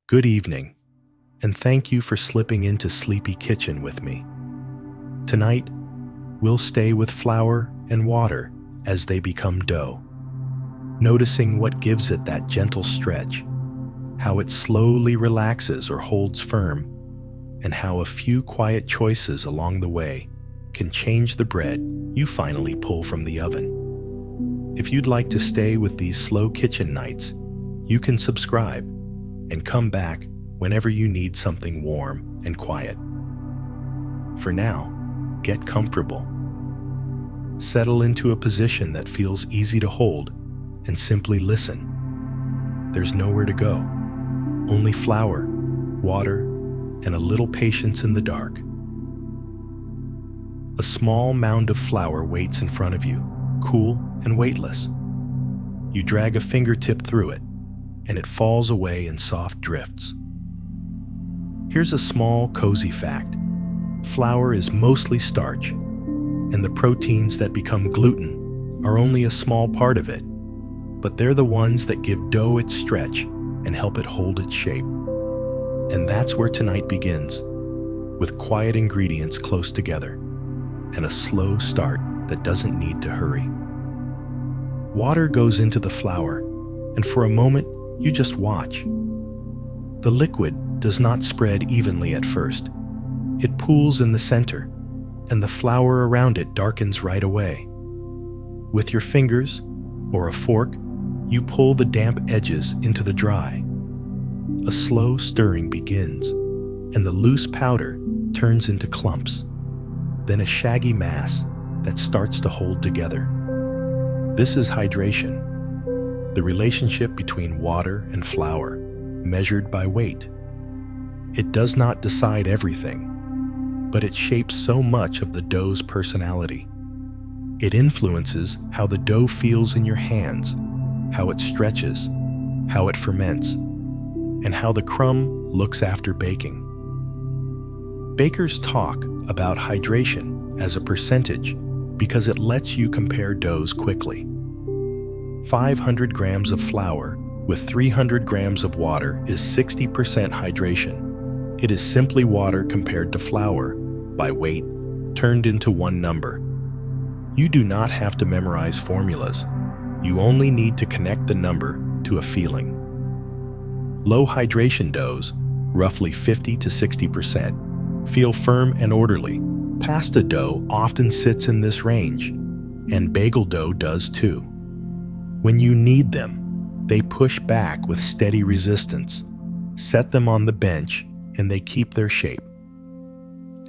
Good evening, and thank you for slipping into Sleepy Kitchen with me. Tonight, we'll stay with flour and water as they become dough, noticing what gives it that gentle stretch, how it slowly relaxes or holds firm, and how a few quiet choices along the way can change the bread you finally pull from the oven. If you'd like to stay with these slow kitchen nights, you can subscribe and come back whenever you need something warm and quiet. For now, get comfortable. Settle into a position that feels easy to hold and simply listen. There's nowhere to go, only flour, water, and a little patience in the dark. A small mound of flour waits in front of you, cool and weightless. You drag a fingertip through it, and it falls away in soft drifts. Here's a small, cozy fact. Flour is mostly starch, and the proteins that become gluten are only a small part of it, but they're the ones that give dough its stretch and help it hold its shape. And that's where tonight begins, with quiet ingredients close together and a slow start that doesn't need to hurry. Water goes into the flour, and for a moment, you just watch. The liquid does not spread evenly at first. It pools in the center, and the flour around it darkens right away. With your fingers or a fork, you pull the damp edges into the dry. A slow stirring begins, and the loose powder turns into clumps, then a shaggy mass that starts to hold together. This is hydration, the relationship between water and flour, measured by weight. It does not decide everything, but it shapes so much of the dough's personality. It influences how the dough feels in your hands, how it stretches, how it ferments, and how the crumb looks after baking. Bakers talk about hydration as a percentage because it lets you compare doughs quickly. 500 grams of flour with 300 grams of water is 60% hydration. It is simply water compared to flour, by weight, turned into one number. You do not have to memorize formulas. You only need to connect the number to a feeling. Low hydration doughs, roughly 50 to 60%, feel firm and orderly. Pasta dough often sits in this range, and bagel dough does too. When you knead them, they push back with steady resistance. Set them on the bench, and they keep their shape.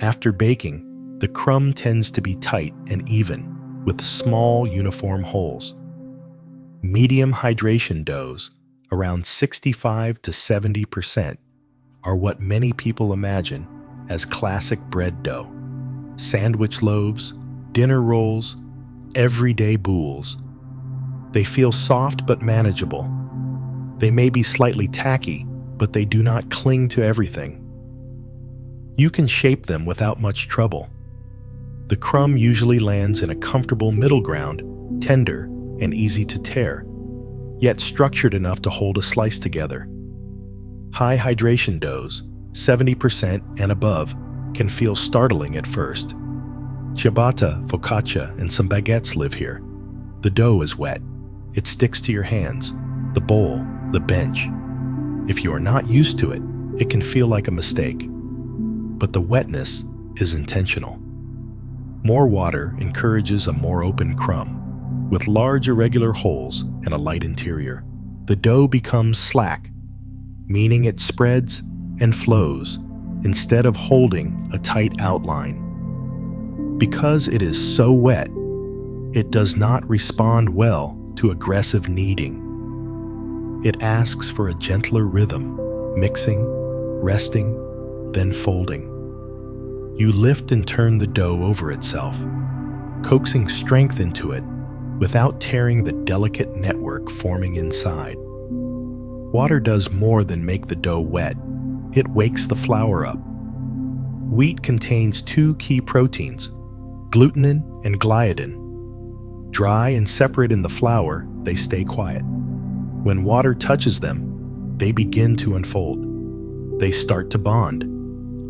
After baking, the crumb tends to be tight and even, with small uniform holes. Medium hydration doughs, around 65 to 70%, are what many people imagine as classic bread dough. Sandwich loaves, dinner rolls, everyday boules. They feel soft but manageable. They may be slightly tacky, but they do not cling to everything. You can shape them without much trouble. The crumb usually lands in a comfortable middle ground, tender and easy to tear, yet structured enough to hold a slice together. High hydration doughs, 70% and above, can feel startling at first. Ciabatta, focaccia, and some baguettes live here. The dough is wet. It sticks to your hands, the bowl, the bench. If you are not used to it, it can feel like a mistake. But the wetness is intentional. More water encourages a more open crumb, with large irregular holes and a light interior. The dough becomes slack, meaning it spreads and flows instead of holding a tight outline. Because it is so wet, it does not respond well to aggressive kneading. It asks for a gentler rhythm, mixing, resting, then folding. You lift and turn the dough over itself, coaxing strength into it without tearing the delicate network forming inside. Water does more than make the dough wet. It wakes the flour up. Wheat contains two key proteins, gluten and gliadin. Dry and separate in the flour, they stay quiet. When water touches them, they begin to unfold. they start to bond.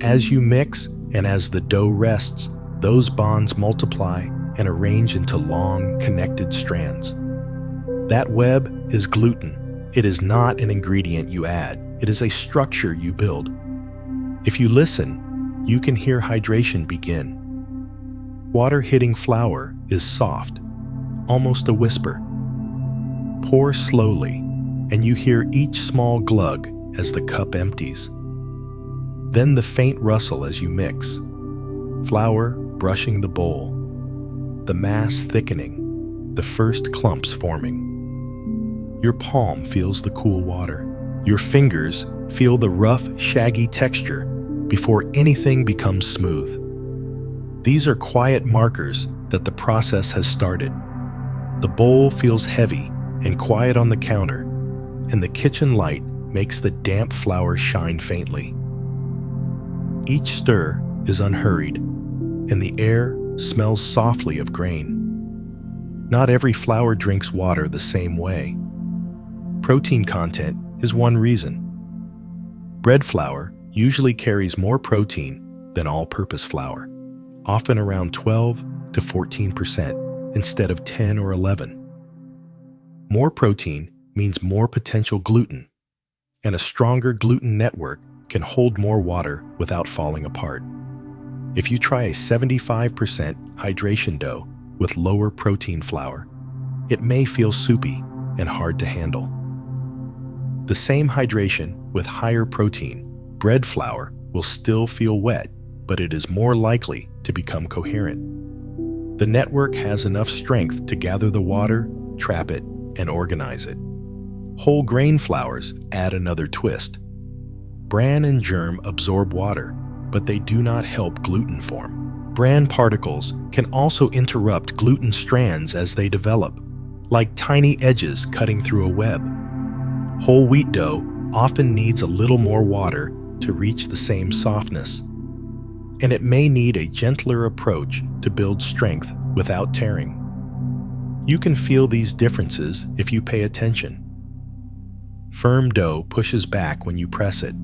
As you mix and as the dough rests, those bonds multiply and arrange into long, connected strands. That web is gluten. It is not an ingredient you add. It is a structure you build. If you listen, you can hear hydration begin. Water hitting flour is soft, almost a whisper. Pour slowly, and you hear each small glug as the cup empties. Then the faint rustle as you mix. Flour brushing the bowl. The mass thickening, the first clumps forming. Your palm feels the cool water. Your fingers feel the rough, shaggy texture before anything becomes smooth. These are quiet markers that the process has started. The bowl feels heavy and quiet on the counter, and the kitchen light makes the damp flour shine faintly. Each stir is unhurried, and the air smells softly of grain. Not every flour drinks water the same way. Protein content is one reason. Bread flour usually carries more protein than all-purpose flour, often around 12 to 14% instead of 10 or 11. More protein means more potential gluten, and a stronger gluten network can hold more water without falling apart. If you try a 75% hydration dough with lower protein flour, it may feel soupy and hard to handle. The same hydration with higher protein, bread flour, will still feel wet, but it is more likely to become coherent. The network has enough strength to gather the water, trap it, and organize it. Whole grain flours add another twist. Bran and germ absorb water, but they do not help gluten form. Bran particles can also interrupt gluten strands as they develop, like tiny edges cutting through a web. Whole wheat dough often needs a little more water to reach the same softness, and it may need a gentler approach to build strength without tearing. You can feel these differences if you pay attention. Firm dough pushes back when you press it.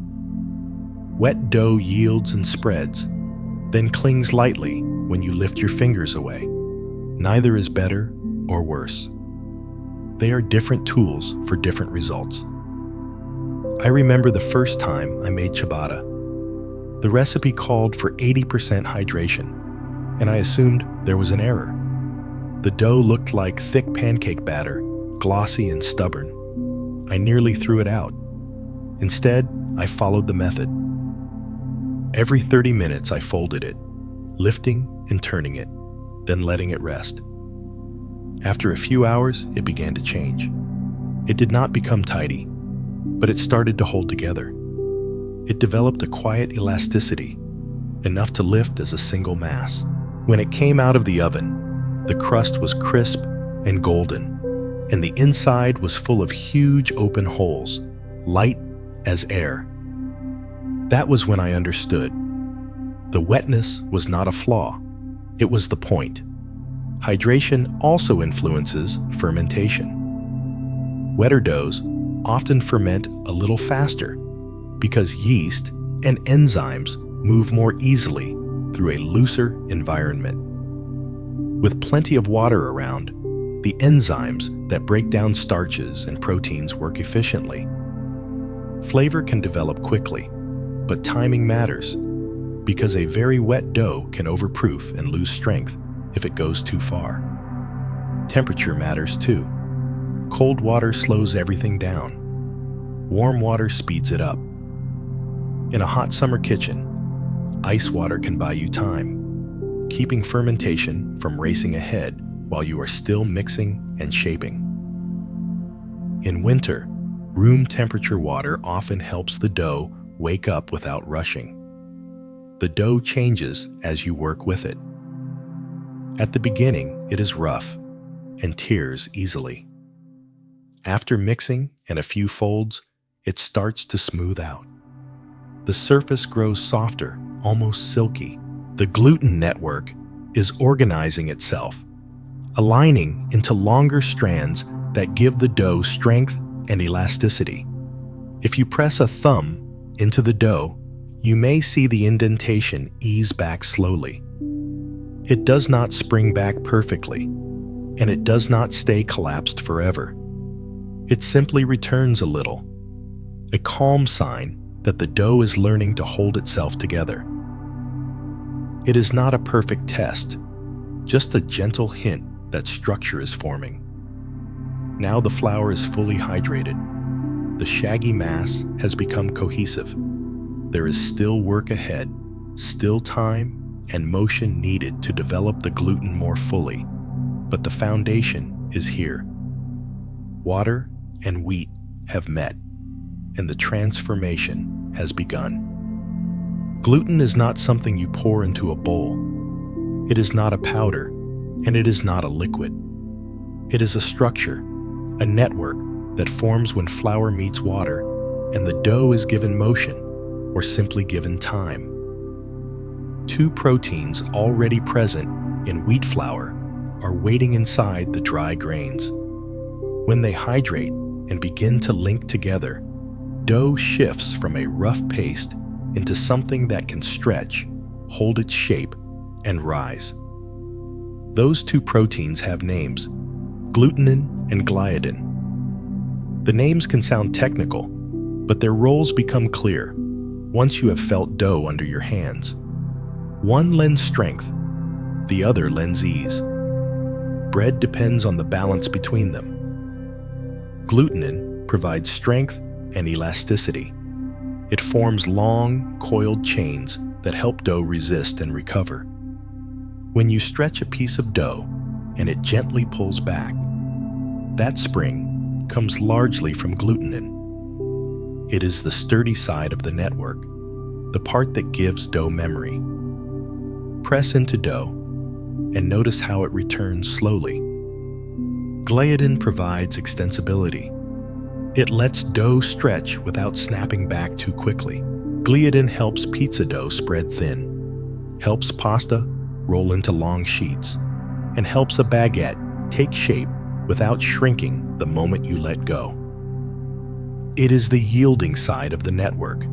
Wet dough yields and spreads, then clings lightly when you lift your fingers away. Neither is better or worse. They are different tools for different results. I remember the first time I made ciabatta. The recipe called for 80% hydration, and I assumed there was an error. The dough looked like thick pancake batter, glossy and stubborn. I nearly threw it out. Instead, I followed the method. Every 30 minutes I folded it, lifting and turning it, then letting it rest. After a few hours, it began to change. It did not become tidy, but it started to hold together. It developed a quiet elasticity, enough to lift as a single mass. When it came out of the oven, the crust was crisp and golden, and the inside was full of huge open holes, light as air. That was when I understood. The wetness was not a flaw, it was the point. Hydration also influences fermentation. Wetter doughs often ferment a little faster because yeast and enzymes move more easily through a looser environment. With plenty of water around, the enzymes that break down starches and proteins work efficiently. Flavor can develop quickly, but timing matters because a very wet dough can overproof and lose strength if it goes too far. Temperature matters too. Cold water slows everything down. Warm water speeds it up. In a hot summer kitchen, ice water can buy you time, keeping fermentation from racing ahead while you are still mixing and shaping. In winter, room temperature water often helps the dough wake up without rushing. The dough changes as you work with it. At the beginning, it is rough and tears easily. After mixing and a few folds, it starts to smooth out. The surface grows softer, almost silky. The gluten network is organizing itself, aligning into longer strands that give the dough strength and elasticity. If you press a thumb into the dough, you may see the indentation ease back slowly. It does not spring back perfectly, and it does not stay collapsed forever. It simply returns a little, a calm sign that the dough is learning to hold itself together. It is not a perfect test, just a gentle hint that structure is forming. Now the flour is fully hydrated. The shaggy mass has become cohesive. There is still work ahead, still time and motion needed to develop the gluten more fully, but the foundation is here. Water and wheat have met, and the transformation has begun. Gluten is not something you pour into a bowl. It is not a powder, and it is not a liquid. It is a structure, a network that forms when flour meets water, and the dough is given motion, or simply given time. Two proteins already present in wheat flour are waiting inside the dry grains. When they hydrate and begin to link together, dough shifts from a rough paste into something that can stretch, hold its shape, and rise. Those two proteins have names, glutenin and gliadin. The names can sound technical, but their roles become clear once you have felt dough under your hands. One lends strength, the other lends ease. Bread depends on the balance between them. Glutenin provides strength and elasticity. It forms long, coiled chains that help dough resist and recover. When you stretch a piece of dough and it gently pulls back, that spring comes largely from glutenin. It is the sturdy side of the network, the part that gives dough memory. Press into dough and notice how it returns slowly. Gliadin provides extensibility. It lets dough stretch without snapping back too quickly. Gliadin helps pizza dough spread thin, helps pasta roll into long sheets, and helps a baguette take shape without shrinking the moment you let go. It is the yielding side of the network,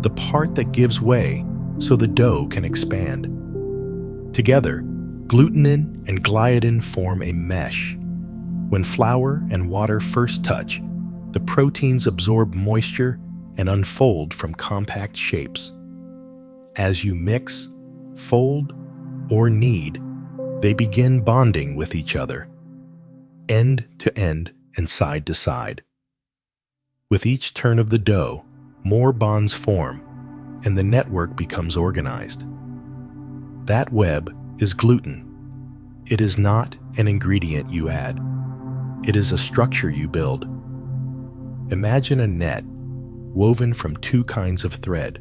the part that gives way so the dough can expand. Together, glutenin and gliadin form a mesh. When flour and water first touch, the proteins absorb moisture and unfold from compact shapes. As you mix, fold, or knead, they begin bonding with each other, end to end and side to side. With each turn of the dough, more bonds form, and the network becomes organized. That web is gluten. It is not an ingredient you add. It is a structure you build. Imagine a net woven from two kinds of thread.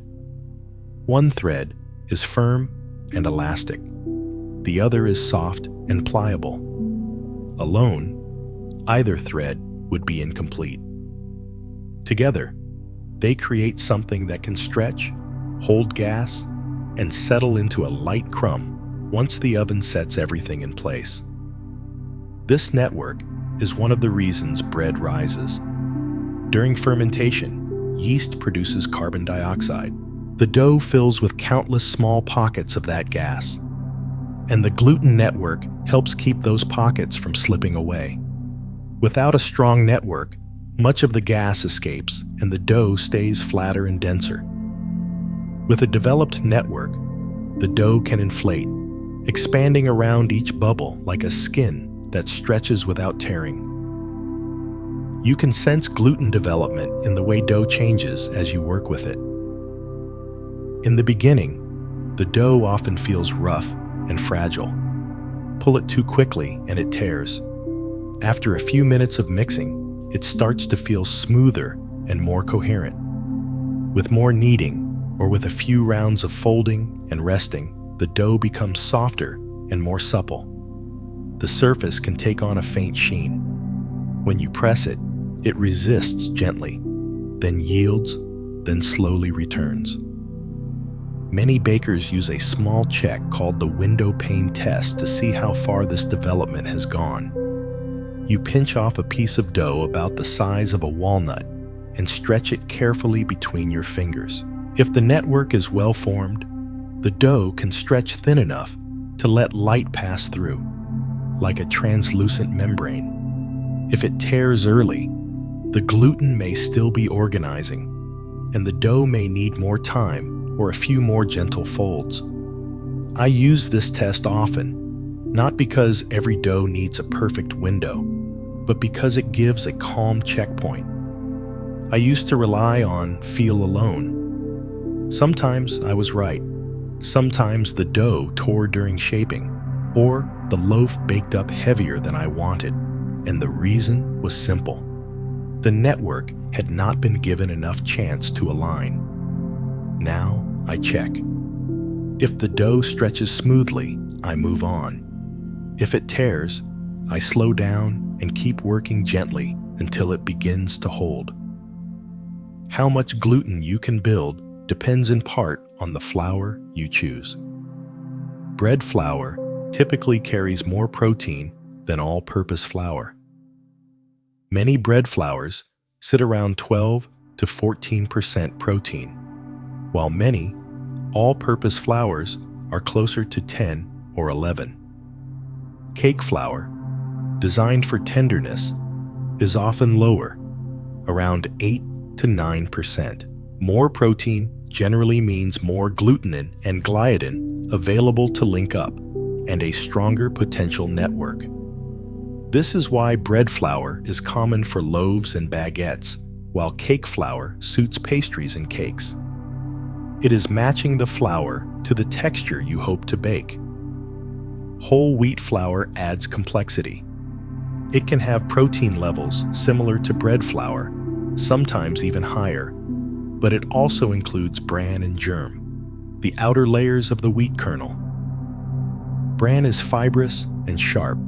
One thread is firm and elastic. The other is soft and pliable. Alone, either thread would be incomplete. Together, they create something that can stretch, hold gas, and settle into a light crumb once the oven sets everything in place. This network is one of the reasons bread rises. During fermentation, yeast produces carbon dioxide. The dough fills with countless small pockets of that gas, and the gluten network helps keep those pockets from slipping away. Without a strong network, much of the gas escapes and the dough stays flatter and denser. With a developed network, the dough can inflate, expanding around each bubble like a skin that stretches without tearing. You can sense gluten development in the way dough changes as you work with it. In the beginning, the dough often feels rough and fragile. Pull it too quickly and it tears. After a few minutes of mixing, it starts to feel smoother and more coherent. With more kneading, or with a few rounds of folding and resting, the dough becomes softer and more supple. The surface can take on a faint sheen. When you press it, it resists gently, then yields, then slowly returns. Many bakers use a small check called the window pane test to see how far this development has gone. You pinch off a piece of dough about the size of a walnut and stretch it carefully between your fingers. If the network is well formed, the dough can stretch thin enough to let light pass through, like a translucent membrane. If it tears early, the gluten may still be organizing, and the dough may need more time or a few more gentle folds. I use this test often, not because every dough needs a perfect window, but because it gives a calm checkpoint. I used to rely on feel alone. Sometimes I was right. Sometimes the dough tore during shaping, or the loaf baked up heavier than I wanted, and the reason was simple. The network had not been given enough chance to align. Now I check. If the dough stretches smoothly, I move on. If it tears, I slow down and keep working gently until it begins to hold. How much gluten you can build depends in part on the flour you choose. Bread flour typically carries more protein than all-purpose flour. Many bread flours sit around 12 to 14% protein, while many all-purpose flours are closer to 10 or 11. Cake flour, designed for tenderness, is often lower, around 8 to 9%. More protein generally means more glutenin and gliadin available to link up, and a stronger potential network. This is why bread flour is common for loaves and baguettes, while cake flour suits pastries and cakes. It is matching the flour to the texture you hope to bake. Whole wheat flour adds complexity. It can have protein levels similar to bread flour, sometimes even higher, but it also includes bran and germ, the outer layers of the wheat kernel. Bran is fibrous and sharp.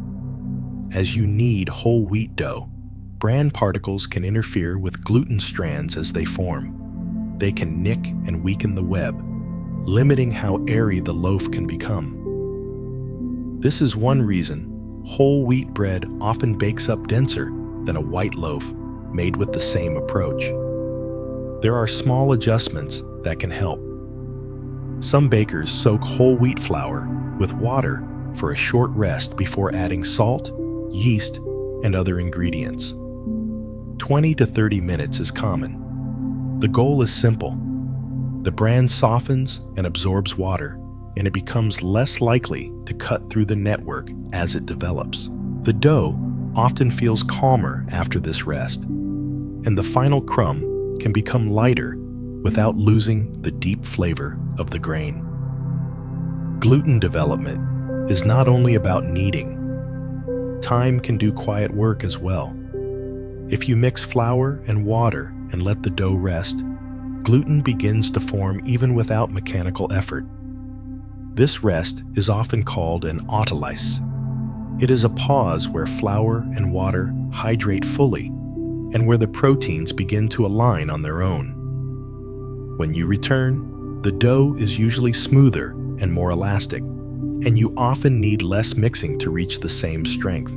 As you knead whole wheat dough, bran particles can interfere with gluten strands as they form. They can nick and weaken the web, limiting how airy the loaf can become. This is one reason whole wheat bread often bakes up denser than a white loaf made with the same approach. There are small adjustments that can help. Some bakers soak whole wheat flour with water for a short rest before adding salt, yeast, and other ingredients. 20 to 30 minutes is common. The goal is simple. The bran softens and absorbs water, and it becomes less likely to cut through the network as it develops. The dough often feels calmer after this rest, and the final crumb can become lighter without losing the deep flavor of the grain. Gluten development is not only about kneading. Time can do quiet work as well. If you mix flour and water and let the dough rest, gluten begins to form even without mechanical effort. This rest is often called an autolysis. It is a pause where flour and water hydrate fully and where the proteins begin to align on their own. When you return, the dough is usually smoother and more elastic, and you often need less mixing to reach the same strength.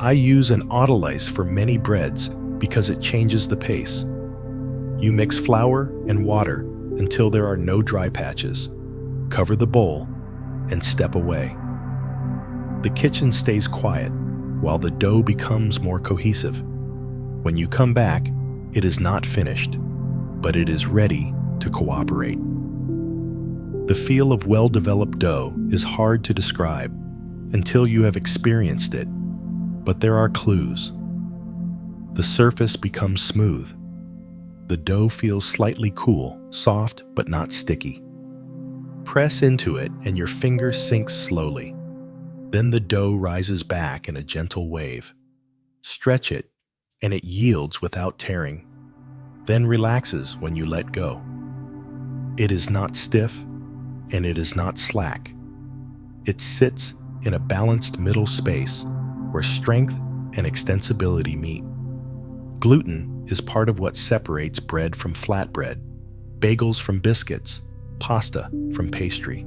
I use an autolysis for many breads because it changes the pace. You mix flour and water until there are no dry patches. Cover the bowl and step away. The kitchen stays quiet while the dough becomes more cohesive. When you come back, it is not finished, but it is ready to cooperate. The feel of well-developed dough is hard to describe until you have experienced it, but there are clues. The surface becomes smooth. The dough feels slightly cool, soft but not sticky. Press into it and your finger sinks slowly. Then the dough rises back in a gentle wave. Stretch it, and it yields without tearing, then relaxes when you let go. It is not stiff, and it is not slack. It sits in a balanced middle space where strength and extensibility meet. Gluten is part of what separates bread from flatbread, bagels from biscuits, pasta from pastry.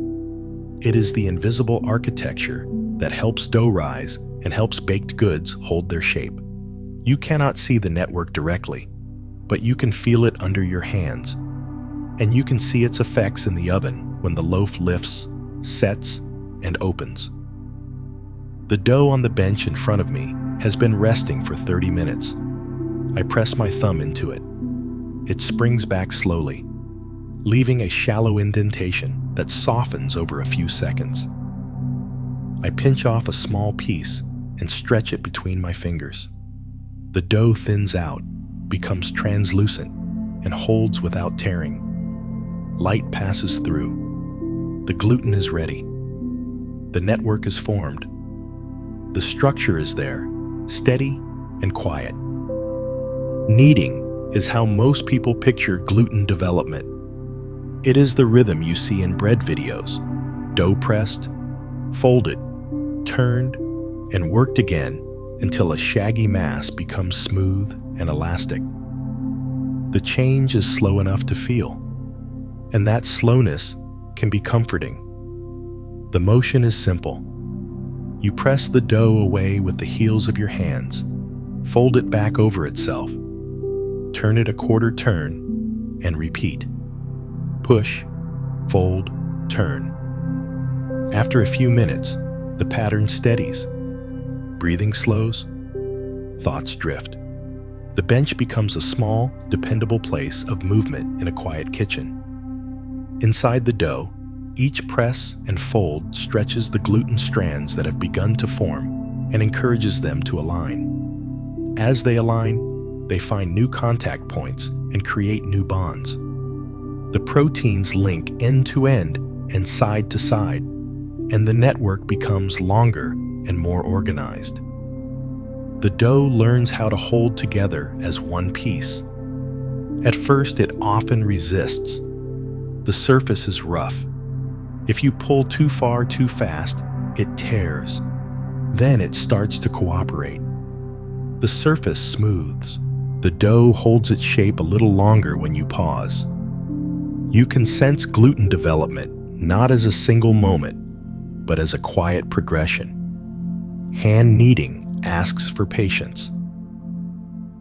It is the invisible architecture that helps dough rise and helps baked goods hold their shape. You cannot see the network directly, but you can feel it under your hands, and you can see its effects in the oven when the loaf lifts, sets, and opens. The dough on the bench in front of me has been resting for 30 minutes. I press my thumb into it. It springs back slowly, leaving a shallow indentation that softens over a few seconds. I pinch off a small piece and stretch it between my fingers. The dough thins out, becomes translucent, and holds without tearing. Light passes through. The gluten is ready. The network is formed. The structure is there, steady and quiet. Kneading is how most people picture gluten development. It is the rhythm you see in bread videos: dough pressed, folded, turned, and worked again until a shaggy mass becomes smooth and elastic. The change is slow enough to feel, and that slowness can be comforting. The motion is simple. You press the dough away with the heels of your hands, fold it back over itself, turn it a quarter turn, and repeat. Push, fold, turn. After a few minutes, the pattern steadies. Breathing slows, thoughts drift. The bench becomes a small, dependable place of movement in a quiet kitchen. Inside the dough, each press and fold stretches the gluten strands that have begun to form and encourages them to align. As they align, they find new contact points and create new bonds. The proteins link end to end and side to side, and the network becomes longer and more organized. The dough learns how to hold together as one piece. At first, it often resists. The surface is rough. If you pull too far too fast, it tears. Then it starts to cooperate. The surface smooths. The dough holds its shape a little longer when you pause. You can sense gluten development not as a single moment, but as a quiet progression. Hand kneading asks for patience.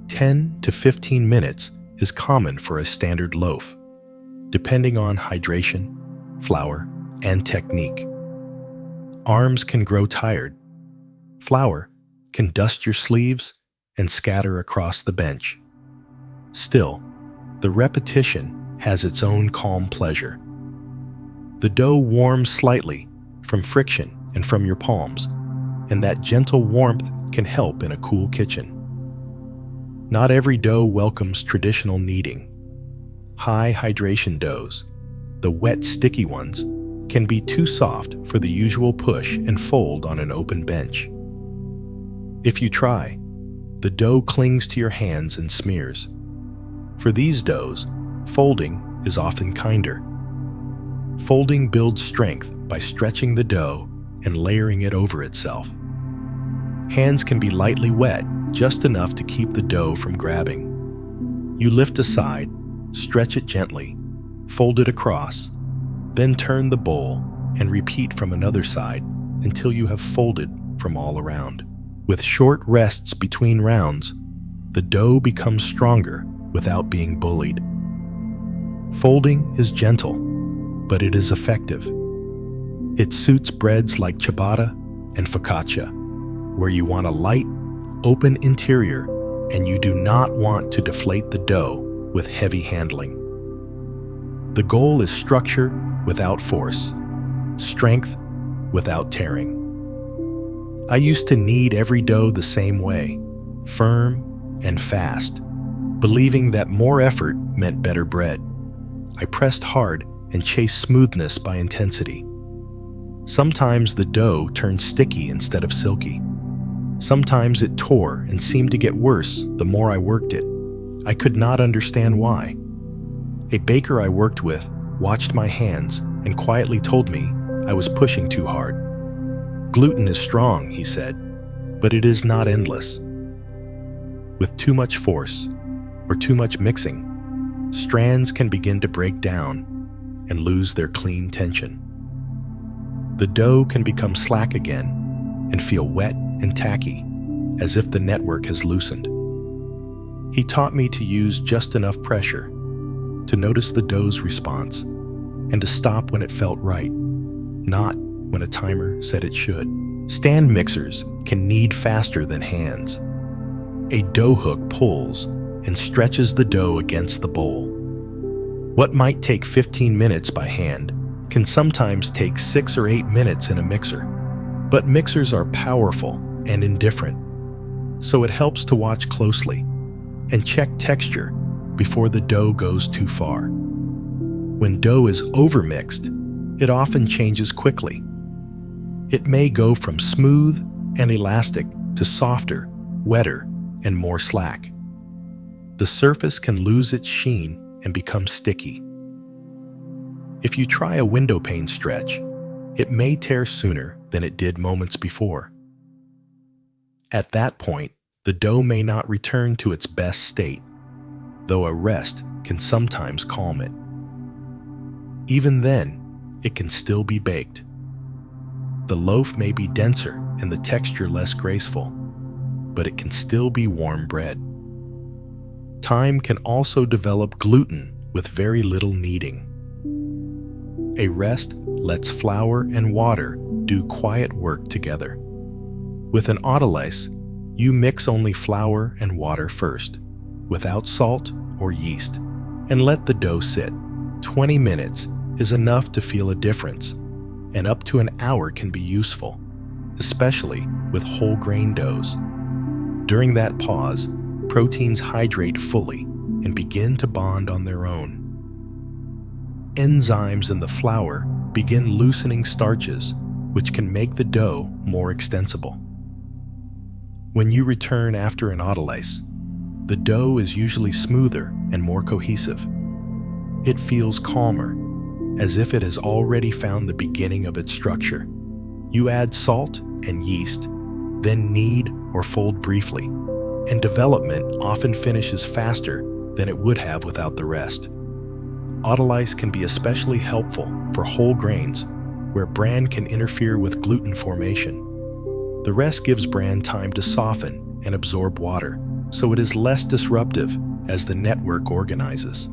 10 to 15 minutes is common for a standard loaf, depending on hydration, flour, and technique. Arms can grow tired. Flour can dust your sleeves and scatter across the bench. Still, the repetition has its own calm pleasure. The dough warms slightly from friction and from your palms, and that gentle warmth can help in a cool kitchen. Not every dough welcomes traditional kneading. High hydration doughs, the wet, sticky ones, can be too soft for the usual push and fold on an open bench. If you try, the dough clings to your hands and smears. For these doughs, folding is often kinder. Folding builds strength by stretching the dough and layering it over itself. Hands can be lightly wet, just enough to keep the dough from grabbing. You lift aside, stretch it gently, fold it across, then turn the bowl and repeat from another side until you have folded from all around. With short rests between rounds, the dough becomes stronger without being bullied. Folding is gentle, but it is effective. It suits breads like ciabatta and focaccia, where you want a light, open interior, and you do not want to deflate the dough with heavy handling. The goal is structure without force, strength without tearing. I used to knead every dough the same way, firm and fast, believing that more effort meant better bread. I pressed hard and chased smoothness by intensity. Sometimes the dough turned sticky instead of silky. Sometimes it tore and seemed to get worse the more I worked it. I could not understand why. A baker I worked with watched my hands and quietly told me I was pushing too hard. Gluten is strong, he said, but it is not endless. With too much force or too much mixing, strands can begin to break down and lose their clean tension. The dough can become slack again and feel wet and tacky, as if the network has loosened. He taught me to use just enough pressure, to notice the dough's response, and to stop when it felt right, not when a timer said it should. Stand mixers can knead faster than hands. A dough hook pulls and stretches the dough against the bowl. What might take 15 minutes by hand can sometimes take 6 or 8 minutes in a mixer. But mixers are powerful and indifferent, so it helps to watch closely and check texture before the dough goes too far. When dough is overmixed, it often changes quickly. It may go from smooth and elastic to softer, wetter, and more slack. The surface can lose its sheen and become sticky. If you try a window pane stretch, it may tear sooner than it did moments before. At that point, the dough may not return to its best state, though a rest can sometimes calm it. Even then, it can still be baked. The loaf may be denser and the texture less graceful, but it can still be warm bread. Time can also develop gluten with very little kneading. A rest lets flour and water do quiet work together. With an autolyse, you mix only flour and water first, without salt or yeast, and let the dough sit. 20 minutes is enough to feel a difference, and up to an hour can be useful, especially with whole grain doughs. During that pause, proteins hydrate fully and begin to bond on their own. Enzymes in the flour begin loosening starches, which can make the dough more extensible. When you return after an autolyse, the dough is usually smoother and more cohesive. It feels calmer, as if it has already found the beginning of its structure. You add salt and yeast, then knead or fold briefly, and development often finishes faster than it would have without the rest. Autolyse can be especially helpful for whole grains, where bran can interfere with gluten formation. The rest gives bran time to soften and absorb water, so it is less disruptive as the network organizes.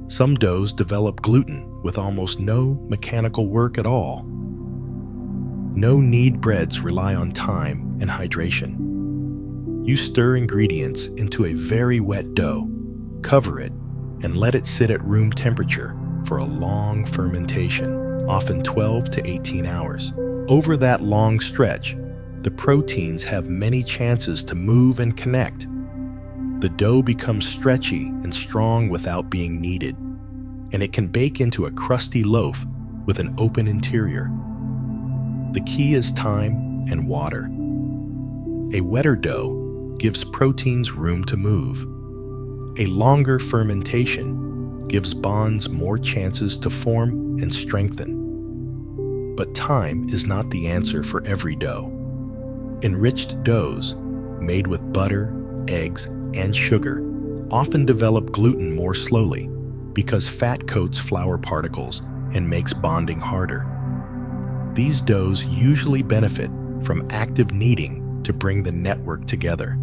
Some doughs develop gluten with almost no mechanical work at all. No knead breads rely on time and hydration. You stir ingredients into a very wet dough, cover it, and let it sit at room temperature for a long fermentation, often 12 to 18 hours. Over that long stretch, the proteins have many chances to move and connect. The dough becomes stretchy and strong without being kneaded, and it can bake into a crusty loaf with an open interior. The key is time and water. A wetter dough gives proteins room to move. A longer fermentation gives bonds more chances to form and strengthen. But time is not the answer for every dough. Enriched doughs, made with butter, eggs, and sugar, often develop gluten more slowly because fat coats flour particles and makes bonding harder. These doughs usually benefit from active kneading to bring the network together.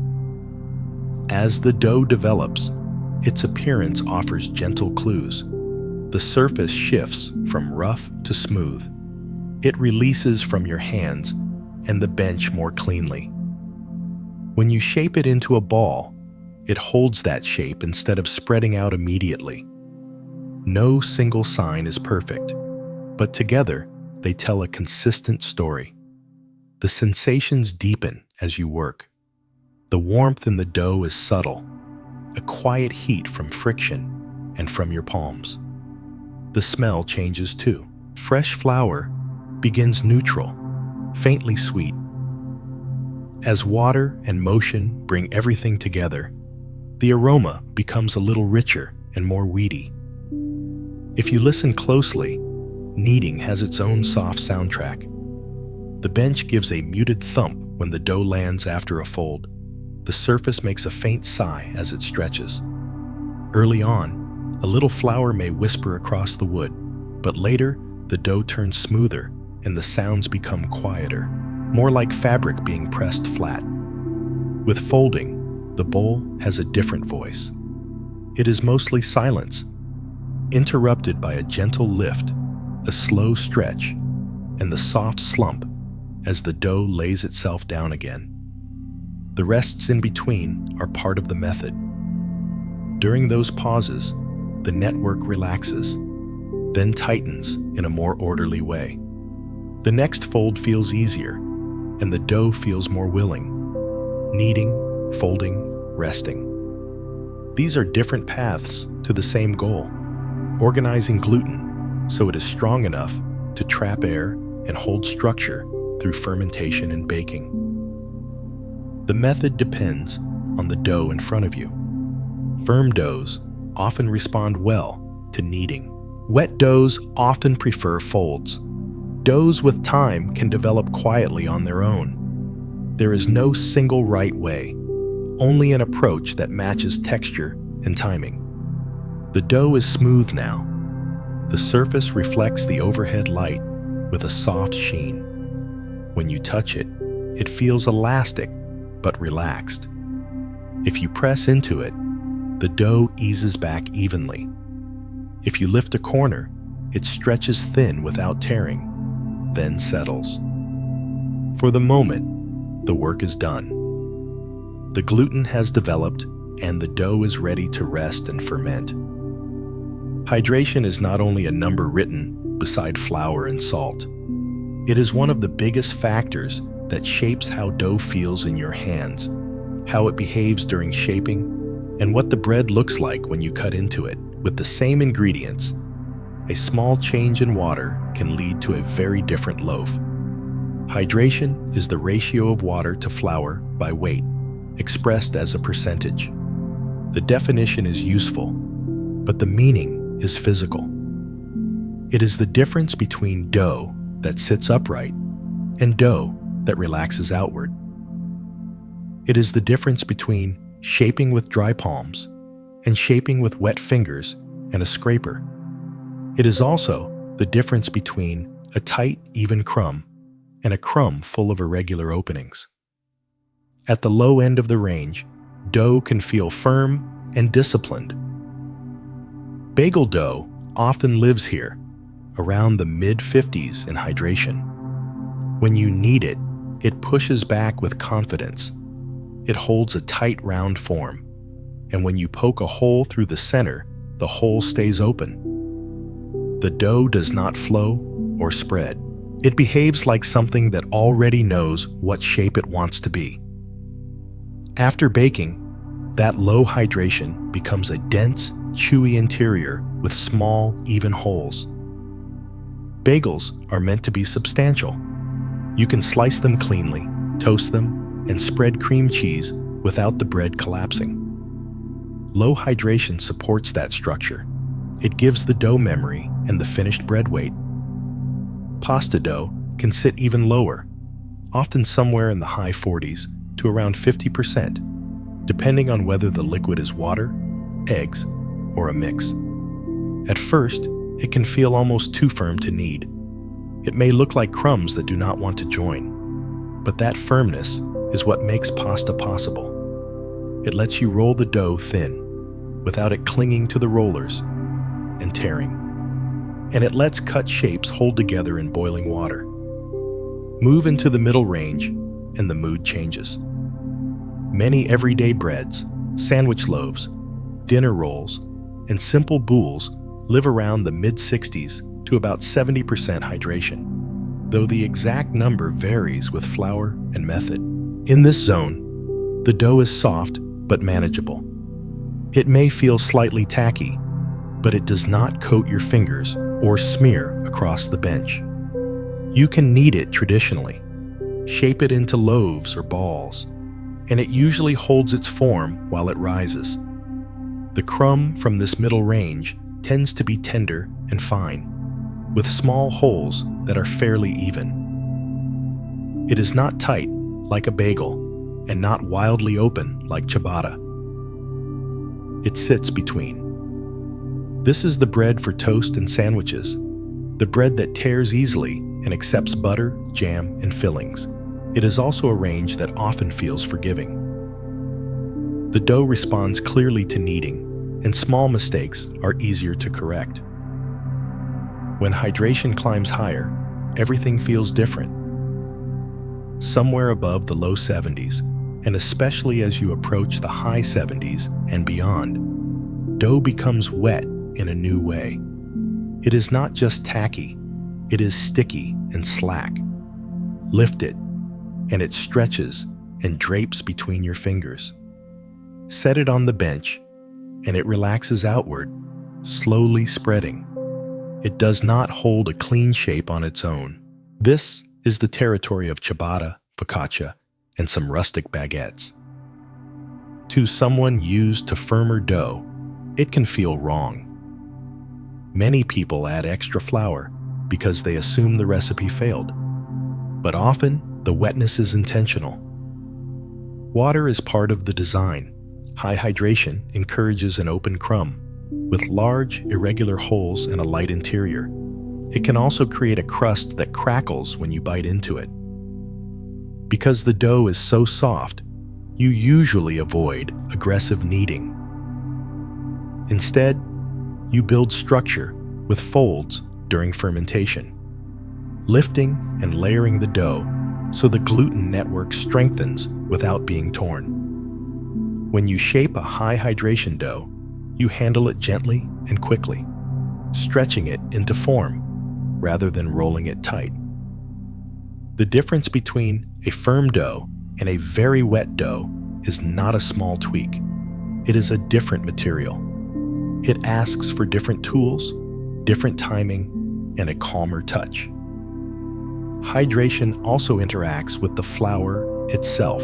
As the dough develops, its appearance offers gentle clues. The surface shifts from rough to smooth. It releases from your hands and the bench more cleanly. When you shape it into a ball, it holds that shape instead of spreading out immediately. No single sign is perfect, but together they tell a consistent story. The sensations deepen as you work. The warmth in the dough is subtle, a quiet heat from friction and from your palms. The smell changes too. Fresh flour begins neutral, faintly sweet. As water and motion bring everything together, the aroma becomes a little richer and more weedy. If you listen closely, kneading has its own soft soundtrack. The bench gives a muted thump when the dough lands after a fold. The surface makes a faint sigh as it stretches. Early on, a little flour may whisper across the wood, but later, the dough turns smoother and the sounds become quieter, more like fabric being pressed flat. With folding, the bowl has a different voice. It is mostly silence, interrupted by a gentle lift, a slow stretch, and the soft slump as the dough lays itself down again. The rests in between are part of the method. During those pauses, the network relaxes, then tightens in a more orderly way. The next fold feels easier, and the dough feels more willing, kneading, folding, resting. These are different paths to the same goal, organizing gluten so it is strong enough to trap air and hold structure through fermentation and baking. The method depends on the dough in front of you. Firm doughs often respond well to kneading. Wet doughs often prefer folds. Doughs with time can develop quietly on their own. There is no single right way, only an approach that matches texture and timing. The dough is smooth now. The surface reflects the overhead light with a soft sheen. When you touch it, it feels elastic but relaxed. If you press into it, the dough eases back evenly. If you lift a corner, it stretches thin without tearing, then settles. For the moment, the work is done. The gluten has developed and the dough is ready to rest and ferment. Hydration is not only a number written beside flour and salt. It is one of the biggest factors that shapes how dough feels in your hands, how it behaves during shaping, and what the bread looks like when you cut into it. With the same ingredients, a small change in water can lead to a very different loaf. Hydration is the ratio of water to flour by weight, expressed as a percentage. The definition is useful, but the meaning is physical. It is the difference between dough that sits upright and dough that relaxes outward. It is the difference between shaping with dry palms and shaping with wet fingers and a scraper. It is also the difference between a tight, even crumb and a crumb full of irregular openings. At the low end of the range, dough can feel firm and disciplined. Bagel dough often lives here, around the mid-50s in hydration. When you knead it, it pushes back with confidence. It holds a tight round form, and when you poke a hole through the center, the hole stays open. The dough does not flow or spread. It behaves like something that already knows what shape it wants to be. After baking, that low hydration becomes a dense, chewy interior with small, even holes. Bagels are meant to be substantial. You can slice them cleanly, toast them, and spread cream cheese without the bread collapsing. Low hydration supports that structure. It gives the dough memory and the finished bread weight. Pasta dough can sit even lower, often somewhere in the high 40s to around 50%, depending on whether the liquid is water, eggs, or a mix. At first, it can feel almost too firm to knead. It may look like crumbs that do not want to join, but that firmness is what makes pasta possible. It lets you roll the dough thin, without it clinging to the rollers and tearing. And it lets cut shapes hold together in boiling water. Move into the middle range, and the mood changes. Many everyday breads, sandwich loaves, dinner rolls, and simple boules live around the mid-60s to about 70% hydration, though the exact number varies with flour and method. In this zone, the dough is soft but manageable. It may feel slightly tacky, but it does not coat your fingers or smear across the bench. You can knead it traditionally, shape it into loaves or balls, and it usually holds its form while it rises. The crumb from this middle range tends to be tender and fine, with small holes that are fairly even. It is not tight like a bagel and not wildly open like ciabatta. It sits between. This is the bread for toast and sandwiches, the bread that tears easily and accepts butter, jam, and fillings. It is also a range that often feels forgiving. The dough responds clearly to kneading, and small mistakes are easier to correct. When hydration climbs higher, everything feels different. Somewhere above the low 70s, and especially as you approach the high 70s and beyond, dough becomes wet in a new way. It is not just tacky, it is sticky and slack. Lift it, and it stretches and drapes between your fingers. Set it on the bench, and it relaxes outward, slowly spreading. It does not hold a clean shape on its own. This is the territory of ciabatta, focaccia, and some rustic baguettes. To someone used to firmer dough, it can feel wrong. Many people add extra flour because they assume the recipe failed, but often the wetness is intentional. Water is part of the design. High hydration encourages an open crumb, with large, irregular holes and a light interior. It can also create a crust that crackles when you bite into it. Because the dough is so soft, you usually avoid aggressive kneading. Instead, you build structure with folds during fermentation, lifting and layering the dough so the gluten network strengthens without being torn. When you shape a high hydration dough, you handle it gently and quickly, stretching it into form rather than rolling it tight. The difference between a firm dough and a very wet dough is not a small tweak. It is a different material. It asks for different tools, different timing, and a calmer touch. Hydration also interacts with the flour itself.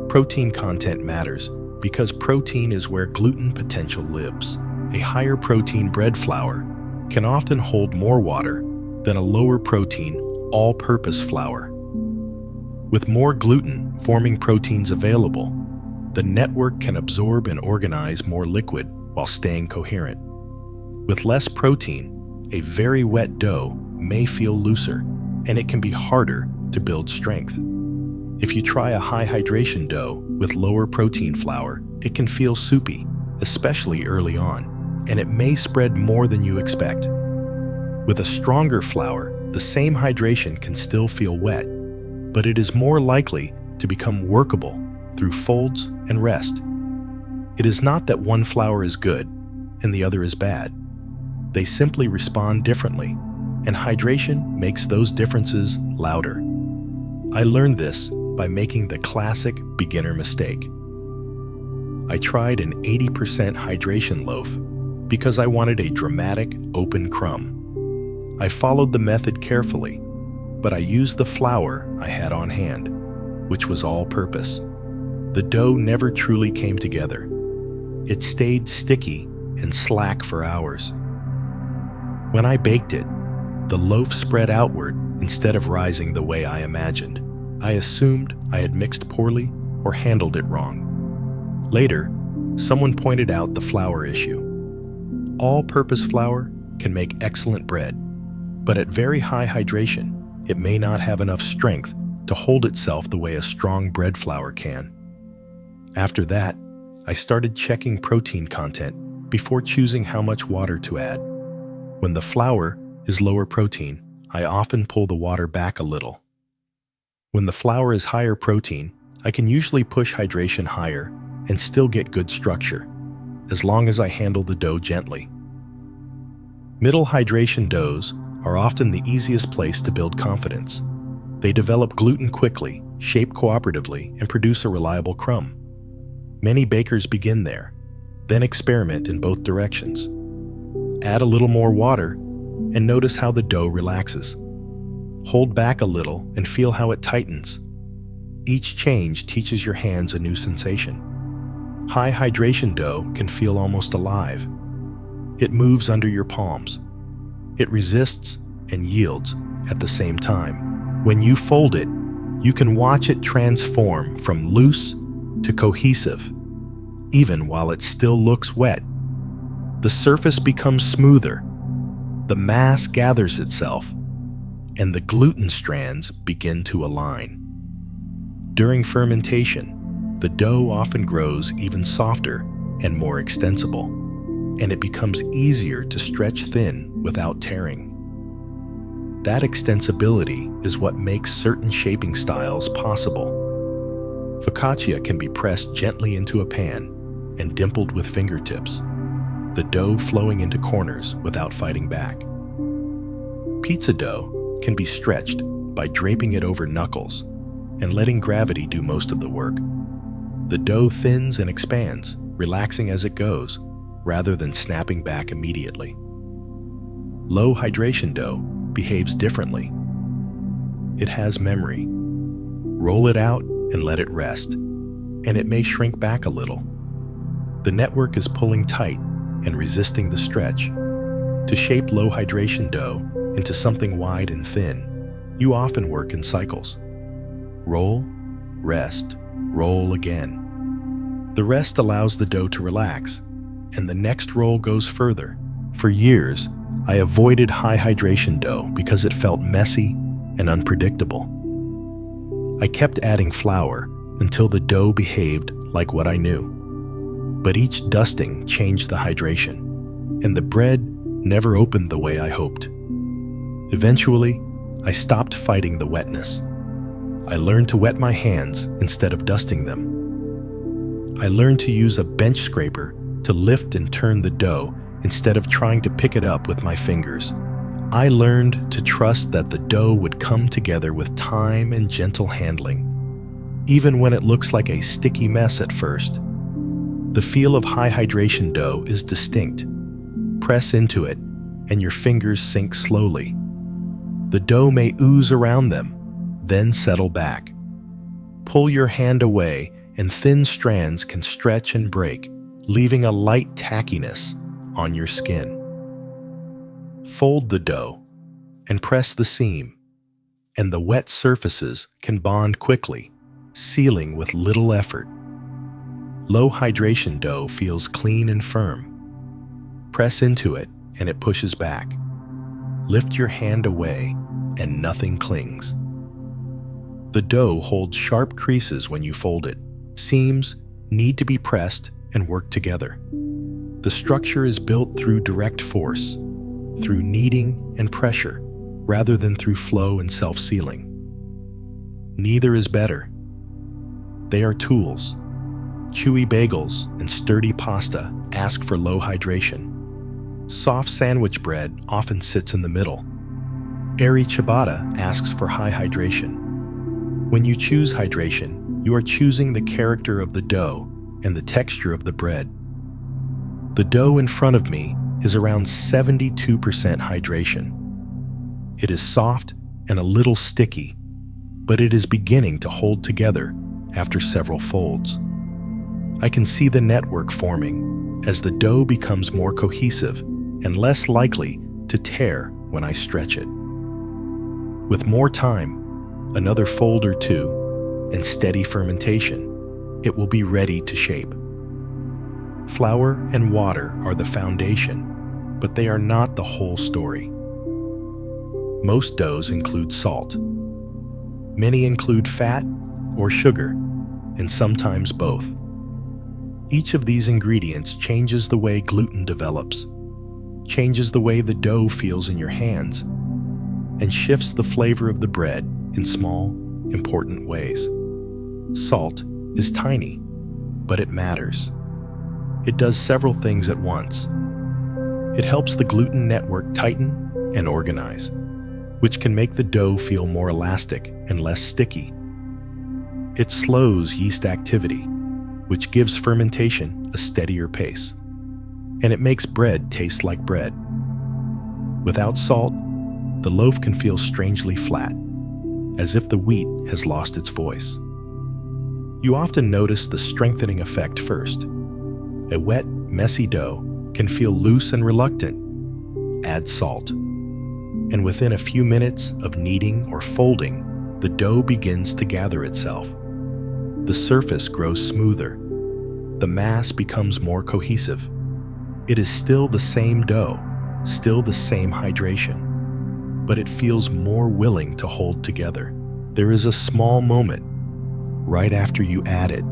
Protein content matters because protein is where gluten potential lives. A higher protein bread flour can often hold more water than a lower protein all-purpose flour. With more gluten-forming proteins available, the network can absorb and organize more liquid while staying coherent. With less protein, a very wet dough may feel looser, and it can be harder to build strength. If you try a high hydration dough with lower protein flour, it can feel soupy, especially early on, and it may spread more than you expect. With a stronger flour, the same hydration can still feel wet, but it is more likely to become workable through folds and rest. It is not that one flour is good and the other is bad. They simply respond differently, and hydration makes those differences louder. I learned this by making the classic beginner mistake. I tried an 80% hydration loaf because I wanted a dramatic, open crumb. I followed the method carefully, but I used the flour I had on hand, which was all-purpose. The dough never truly came together. It stayed sticky and slack for hours. When I baked it, the loaf spread outward instead of rising the way I imagined. I assumed I had mixed poorly or handled it wrong. Later, someone pointed out the flour issue. All-purpose flour can make excellent bread, but at very high hydration, it may not have enough strength to hold itself the way a strong bread flour can. After that, I started checking protein content before choosing how much water to add. When the flour is lower protein, I often pull the water back a little. When the flour is higher protein, I can usually push hydration higher and still get good structure, as long as I handle the dough gently. Middle hydration doughs are often the easiest place to build confidence. They develop gluten quickly, shape cooperatively, and produce a reliable crumb. Many bakers begin there, then experiment in both directions. Add a little more water and notice how the dough relaxes. Hold back a little and feel how it tightens. Each change teaches your hands a new sensation. High hydration dough can feel almost alive. It moves under your palms. It resists and yields at the same time. When you fold it, you can watch it transform from loose to cohesive, even while it still looks wet. The surface becomes smoother, the mass gathers itself, and the gluten strands begin to align. During fermentation, the dough often grows even softer and more extensible, and it becomes easier to stretch thin without tearing. That extensibility is what makes certain shaping styles possible. Focaccia can be pressed gently into a pan and dimpled with fingertips, the dough flowing into corners without fighting back. Pizza dough can be stretched by draping it over knuckles and letting gravity do most of the work. The dough thins and expands, relaxing as it goes, rather than snapping back immediately. Low hydration dough behaves differently. It has memory. Roll it out and let it rest, and it may shrink back a little. The network is pulling tight and resisting the stretch. To shape low hydration dough into something wide and thin, you often work in cycles. Roll, rest, roll again. The rest allows the dough to relax, and the next roll goes further. For years, I avoided high hydration dough because it felt messy and unpredictable. I kept adding flour until the dough behaved like what I knew. But each dusting changed the hydration, and the bread never opened the way I hoped. Eventually, I stopped fighting the wetness. I learned to wet my hands instead of dusting them. I learned to use a bench scraper to lift and turn the dough instead of trying to pick it up with my fingers. I learned to trust that the dough would come together with time and gentle handling, even when it looks like a sticky mess at first. The feel of high hydration dough is distinct. Press into it, and your fingers sink slowly. The dough may ooze around them, then settle back. Pull your hand away, and thin strands can stretch and break, leaving a light tackiness on your skin. Fold the dough and press the seam, and the wet surfaces can bond quickly, sealing with little effort. Low hydration dough feels clean and firm. Press into it and it pushes back. Lift your hand away and nothing clings. The dough holds sharp creases when you fold it. Seams need to be pressed and work together. The structure is built through direct force, through kneading and pressure, rather than through flow and self-sealing. Neither is better. They are tools. Chewy bagels and sturdy pasta ask for low hydration. Soft sandwich bread often sits in the middle. Airy ciabatta asks for high hydration. When you choose hydration, you are choosing the character of the dough and the texture of the bread. The dough in front of me is around 72% hydration. It is soft and a little sticky, but it is beginning to hold together after several folds. I can see the network forming as the dough becomes more cohesive and less likely to tear when I stretch it. With more time, another fold or two, and steady fermentation, it will be ready to shape. Flour and water are the foundation, but they are not the whole story. Most doughs include salt. Many include fat or sugar, and sometimes both. Each of these ingredients changes the way gluten develops, changes the way the dough feels in your hands, and shifts the flavor of the bread in small, important ways. Salt is tiny, but it matters. It does several things at once. It helps the gluten network tighten and organize, which can make the dough feel more elastic and less sticky. It slows yeast activity, which gives fermentation a steadier pace. And it makes bread taste like bread. Without salt, the loaf can feel strangely flat, as if the wheat has lost its voice. You often notice the strengthening effect first. A wet, messy dough can feel loose and reluctant. Add salt, and within a few minutes of kneading or folding, the dough begins to gather itself. The surface grows smoother. The mass becomes more cohesive. It is still the same dough, still the same hydration, but it feels more willing to hold together. There is a small moment right after you add it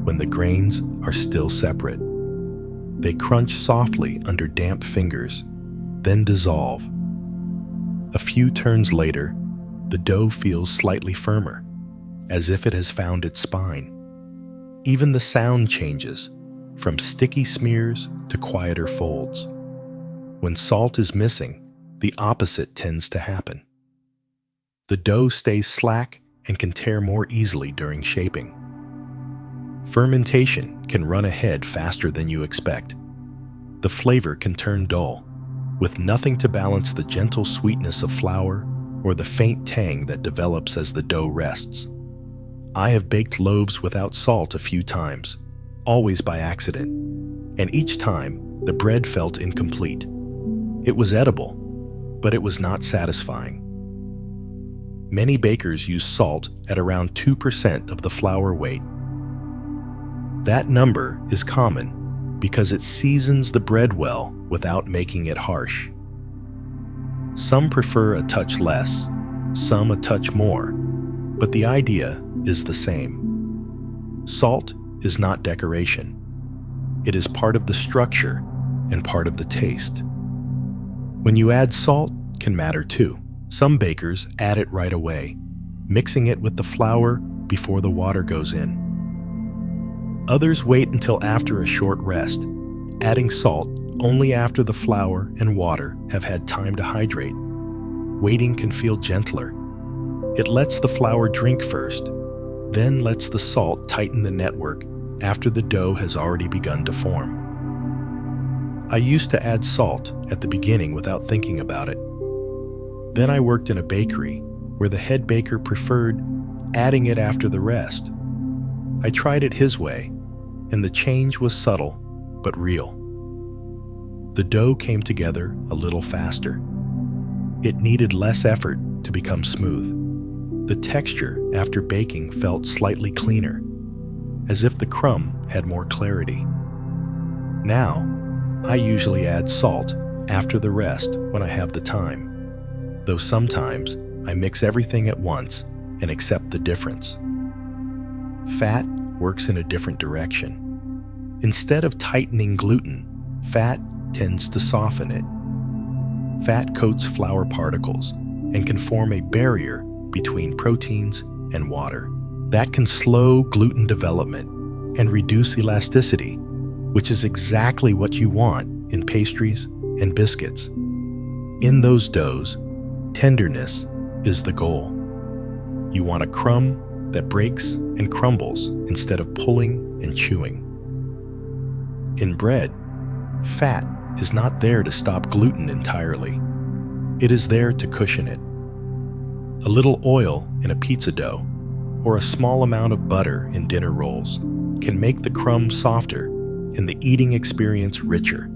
when the grains are still separate. They crunch softly under damp fingers, then dissolve. A few turns later, the dough feels slightly firmer, as if it has found its spine. Even the sound changes, from sticky smears to quieter folds. When salt is missing, the opposite tends to happen. The dough stays slack and can tear more easily during shaping. Fermentation can run ahead faster than you expect. The flavor can turn dull, with nothing to balance the gentle sweetness of flour or the faint tang that develops as the dough rests. I have baked loaves without salt a few times, always by accident, and each time the bread felt incomplete. It was edible, but it was not satisfying. Many bakers use salt at around 2% of the flour weight. That number is common because it seasons the bread well without making it harsh. Some prefer a touch less, some a touch more, but the idea is the same. Salt is not decoration. It is part of the structure and part of the taste. When you add salt can matter too. Some bakers add it right away, mixing it with the flour before the water goes in. Others wait until after a short rest, adding salt only after the flour and water have had time to hydrate. Waiting can feel gentler. It lets the flour drink first, then lets the salt tighten the network after the dough has already begun to form. I used to add salt at the beginning without thinking about it. Then I worked in a bakery where the head baker preferred adding it after the rest. I tried it his way, and the change was subtle but real. The dough came together a little faster. It needed less effort to become smooth. The texture after baking felt slightly cleaner, as if the crumb had more clarity. Now, I usually add salt after the rest when I have the time, though sometimes I mix everything at once and accept the difference. Fat works in a different direction. Instead of tightening gluten, fat tends to soften it. Fat coats flour particles and can form a barrier between proteins and water. That can slow gluten development and reduce elasticity, which is exactly what you want in pastries and biscuits. In those doughs, tenderness is the goal. You want a crumb that breaks and crumbles instead of pulling and chewing. In bread, fat is not there to stop gluten entirely. It is there to cushion it. A little oil in a pizza dough or a small amount of butter in dinner rolls can make the crumb softer and the eating experience richer.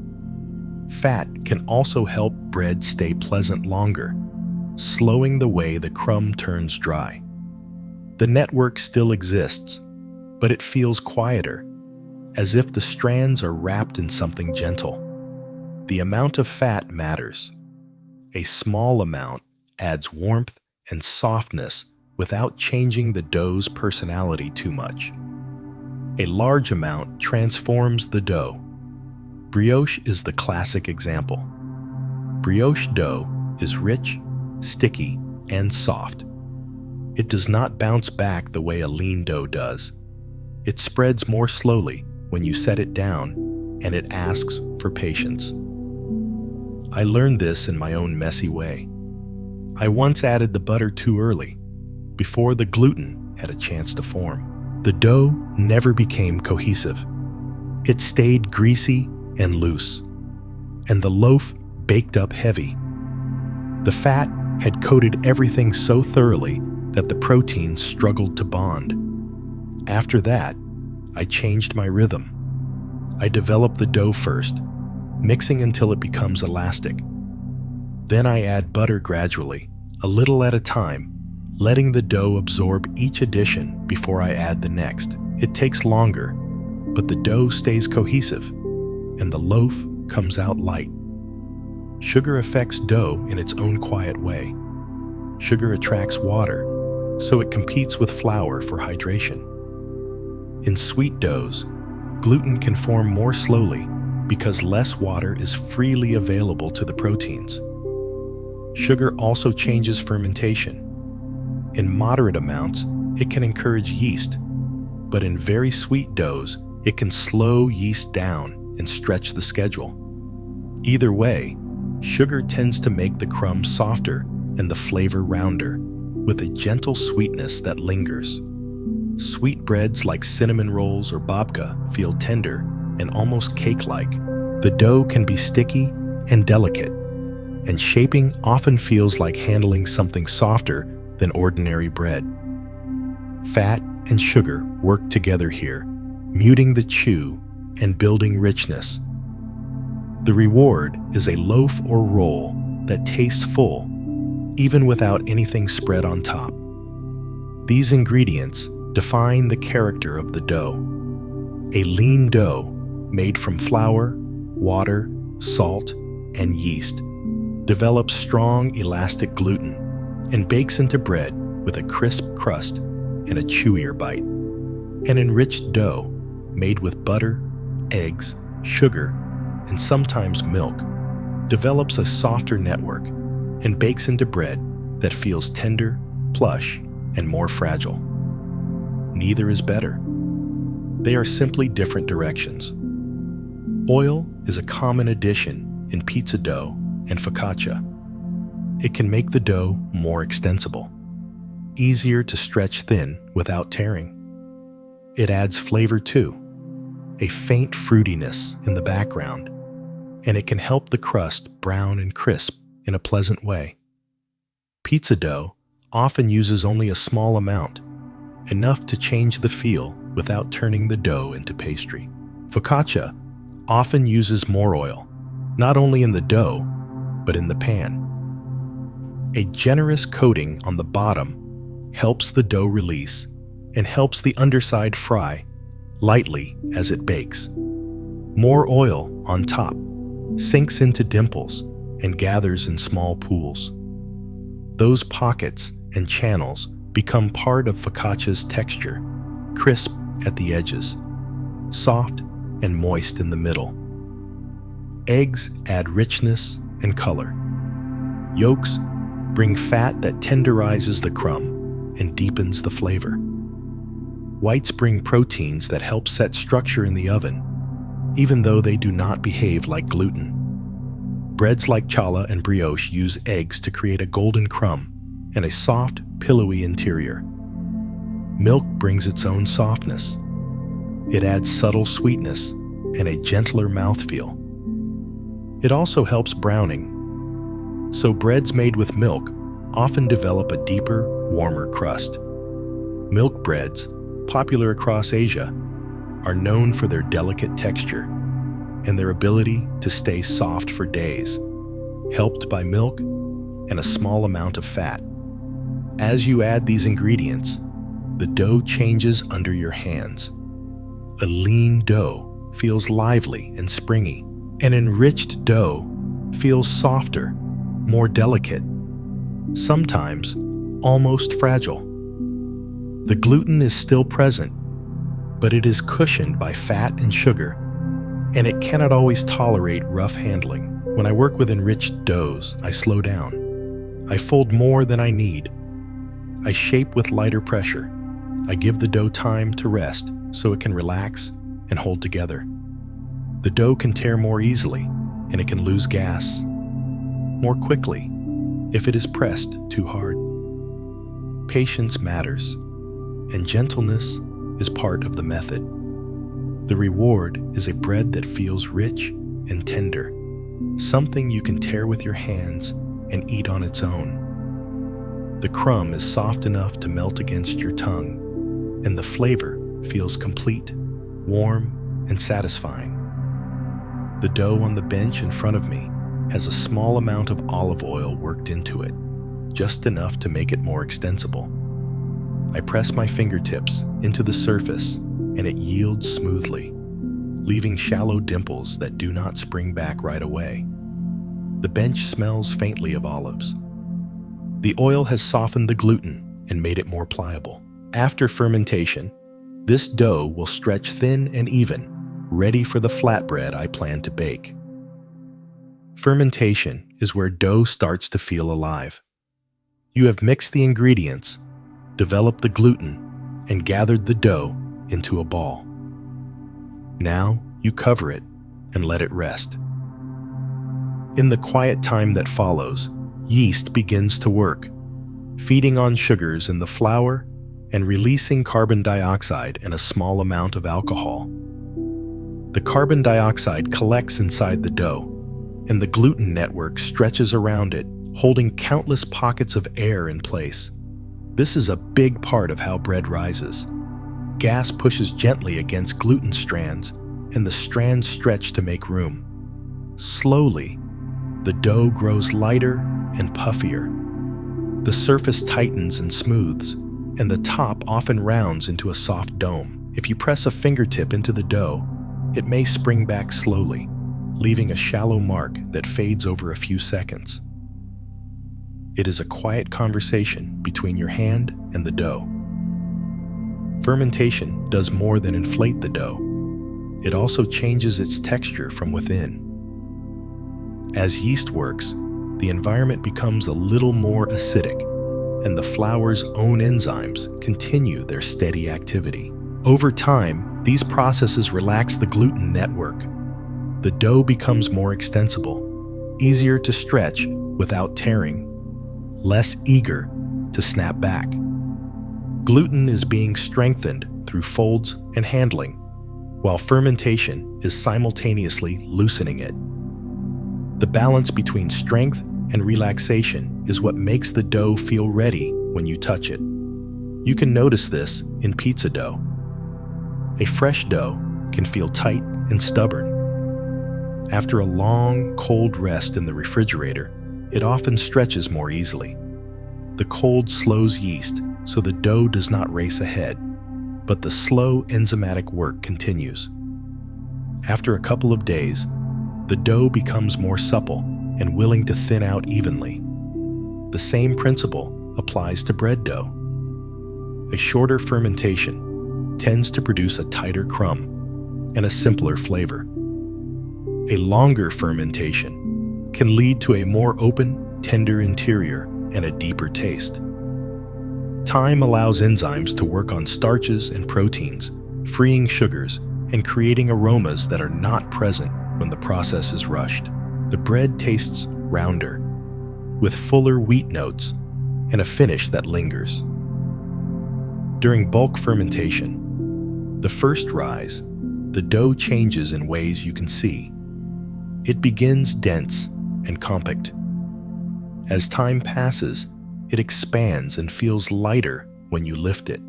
Fat can also help bread stay pleasant longer, slowing the way the crumb turns dry. The network still exists, but it feels quieter, as if the strands are wrapped in something gentle. The amount of fat matters. A small amount adds warmth and softness without changing the dough's personality too much. A large amount transforms the dough. Brioche is the classic example. Brioche dough is rich, sticky, and soft. It does not bounce back the way a lean dough does. It spreads more slowly when you set it down, and it asks for patience. I learned this in my own messy way. I once added the butter too early, before the gluten had a chance to form. The dough never became cohesive. It stayed greasy and loose, and the loaf baked up heavy. The fat had coated everything so thoroughly that the proteins struggled to bond. After that, I changed my rhythm. I develop the dough first, mixing until it becomes elastic. Then I add butter gradually, a little at a time, letting the dough absorb each addition before I add the next. It takes longer, but the dough stays cohesive, and the loaf comes out light. Sugar affects dough in its own quiet way. Sugar attracts water, so it competes with flour for hydration. In sweet doughs, gluten can form more slowly because less water is freely available to the proteins. Sugar also changes fermentation. In moderate amounts, it can encourage yeast, but in very sweet doughs, it can slow yeast down and stretch the schedule. Either way, sugar tends to make the crumb softer and the flavor rounder, with a gentle sweetness that lingers. Sweet breads like cinnamon rolls or babka feel tender and almost cake-like. The dough can be sticky and delicate, and shaping often feels like handling something softer than ordinary bread. Fat and sugar work together here, muting the chew and building richness. The reward is a loaf or roll that tastes full, even without anything spread on top. These ingredients define the character of the dough. A lean dough made from flour, water, salt, and yeast develops strong, elastic gluten and bakes into bread with a crisp crust and a chewier bite. An enriched dough made with butter, eggs, sugar, and sometimes milk develops a softer network and bakes into bread that feels tender, plush, and more fragile. Neither is better. They are simply different directions. Oil is a common addition in pizza dough and focaccia. It can make the dough more extensible, easier to stretch thin without tearing. It adds flavor too, a faint fruitiness in the background, and it can help the crust brown and crisp in a pleasant way. Pizza dough often uses only a small amount, enough to change the feel without turning the dough into pastry. Focaccia often uses more oil, not only in the dough, but in the pan. A generous coating on the bottom helps the dough release and helps the underside fry lightly as it bakes. More oil on top sinks into dimples and gathers in small pools. Those pockets and channels become part of focaccia's texture, crisp at the edges, soft and moist in the middle. Eggs add richness and color. Yolks bring fat that tenderizes the crumb and deepens the flavor. Whites bring proteins that help set structure in the oven, even though they do not behave like gluten. Breads like challah and brioche use eggs to create a golden crumb and a soft, pillowy interior. Milk brings its own softness. It adds subtle sweetness and a gentler mouthfeel. It also helps browning, so breads made with milk often develop a deeper, warmer crust. Milk breads, popular across Asia, are known for their delicate texture and their ability to stay soft for days, helped by milk and a small amount of fat. As you add these ingredients, the dough changes under your hands. A lean dough feels lively and springy. An enriched dough feels softer, more delicate, sometimes almost fragile. The gluten is still present, but it is cushioned by fat and sugar, and it cannot always tolerate rough handling. When I work with enriched doughs, I slow down. I fold more than I need. I shape with lighter pressure. I give the dough time to rest so it can relax and hold together. The dough can tear more easily, and it can lose gas more quickly if it is pressed too hard. Patience matters, and gentleness is part of the method. The reward is a bread that feels rich and tender, something you can tear with your hands and eat on its own. The crumb is soft enough to melt against your tongue, and the flavor feels complete, warm, and satisfying. The dough on the bench in front of me has a small amount of olive oil worked into it, just enough to make it more extensible. I press my fingertips into the surface and it yields smoothly, leaving shallow dimples that do not spring back right away. The bench smells faintly of olives. The oil has softened the gluten and made it more pliable. After fermentation, This dough will stretch thin and even, ready for the flatbread I plan to bake. Fermentation is where dough starts to feel alive. You have mixed the ingredients, developed the gluten, and gathered the dough into a ball. Now you cover it and let it rest. In the quiet time that follows, yeast begins to work, feeding on sugars in the flour and releasing carbon dioxide and a small amount of alcohol. The carbon dioxide collects inside the dough, and the gluten network stretches around it, holding countless pockets of air in place. This is a big part of how bread rises. Gas pushes gently against gluten strands, and the strands stretch to make room. Slowly, the dough grows lighter and puffier. The surface tightens and smooths, and the top often rounds into a soft dome. If you press a fingertip into the dough, it may spring back slowly, leaving a shallow mark that fades over a few seconds. It is a quiet conversation between your hand and the dough. Fermentation does more than inflate the dough. It also changes its texture from within. As yeast works, the environment becomes a little more acidic, and the flour's own enzymes continue their steady activity. Over time, these processes relax the gluten network. The dough becomes more extensible, easier to stretch without tearing, less eager to snap back. Gluten is being strengthened through folds and handling, while fermentation is simultaneously loosening it. The balance between strength and relaxation is what makes the dough feel ready when you touch it. You can notice this in pizza dough. A fresh dough can feel tight and stubborn. After a long, cold rest in the refrigerator, it often stretches more easily. The cold slows yeast, so the dough does not race ahead, but the slow enzymatic work continues. After a couple of days, the dough becomes more supple and willing to thin out evenly. The same principle applies to bread dough. A shorter fermentation tends to produce a tighter crumb and a simpler flavor. A longer fermentation can lead to a more open, tender interior and a deeper taste. Time allows enzymes to work on starches and proteins, freeing sugars and creating aromas that are not present when the process is rushed. The bread tastes rounder, with fuller wheat notes and a finish that lingers. During bulk fermentation, the first rise, the dough changes in ways you can see. It begins dense and compact. As time passes, it expands and feels lighter when you lift it.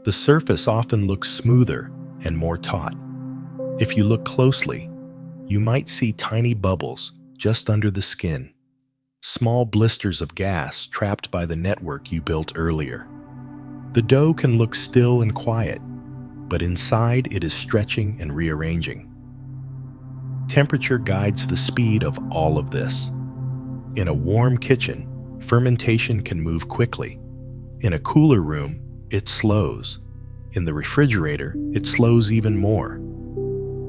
The surface often looks smoother and more taut. If you look closely, you might see tiny bubbles just under the skin, small blisters of gas trapped by the network you built earlier. The dough can look still and quiet, but inside it is stretching and rearranging. Temperature guides the speed of all of this. In a warm kitchen, fermentation can move quickly. In a cooler room, it slows. In the refrigerator, it slows even more.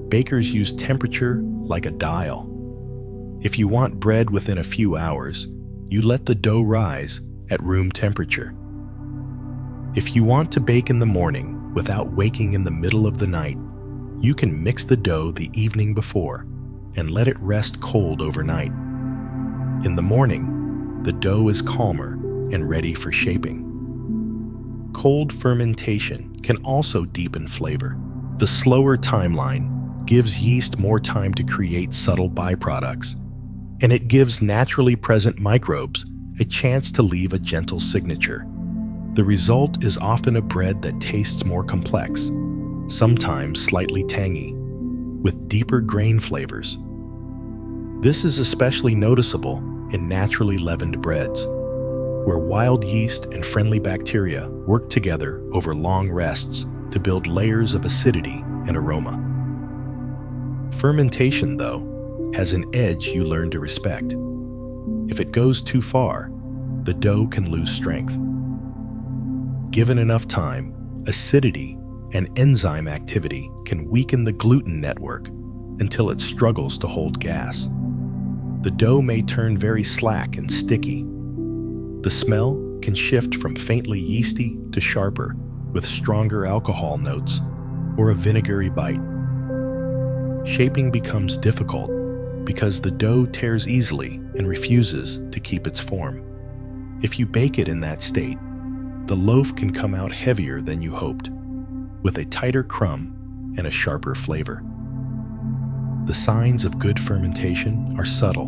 Bakers use temperature like a dial. If you want bread within a few hours, you let the dough rise at room temperature. If you want to bake in the morning without waking in the middle of the night, you can mix the dough the evening before and let it rest cold overnight. In the morning, the dough is calmer and ready for shaping. Cold fermentation can also deepen flavor. The slower timeline gives yeast more time to create subtle byproducts, and it gives naturally present microbes a chance to leave a gentle signature. The result is often a bread that tastes more complex, sometimes slightly tangy, with deeper grain flavors. This is especially noticeable in naturally leavened breads, where wild yeast and friendly bacteria work together over long rests to build layers of acidity and aroma. Fermentation, though, has an edge you learn to respect. If it goes too far, the dough can lose strength. Given enough time, acidity and enzyme activity can weaken the gluten network until it struggles to hold gas. The dough may turn very slack and sticky. The smell can shift from faintly yeasty to sharper, with stronger alcohol notes or a vinegary bite. Shaping becomes difficult because the dough tears easily and refuses to keep its form. If you bake it in that state, the loaf can come out heavier than you hoped, with a tighter crumb and a sharper flavor. The signs of good fermentation are subtle,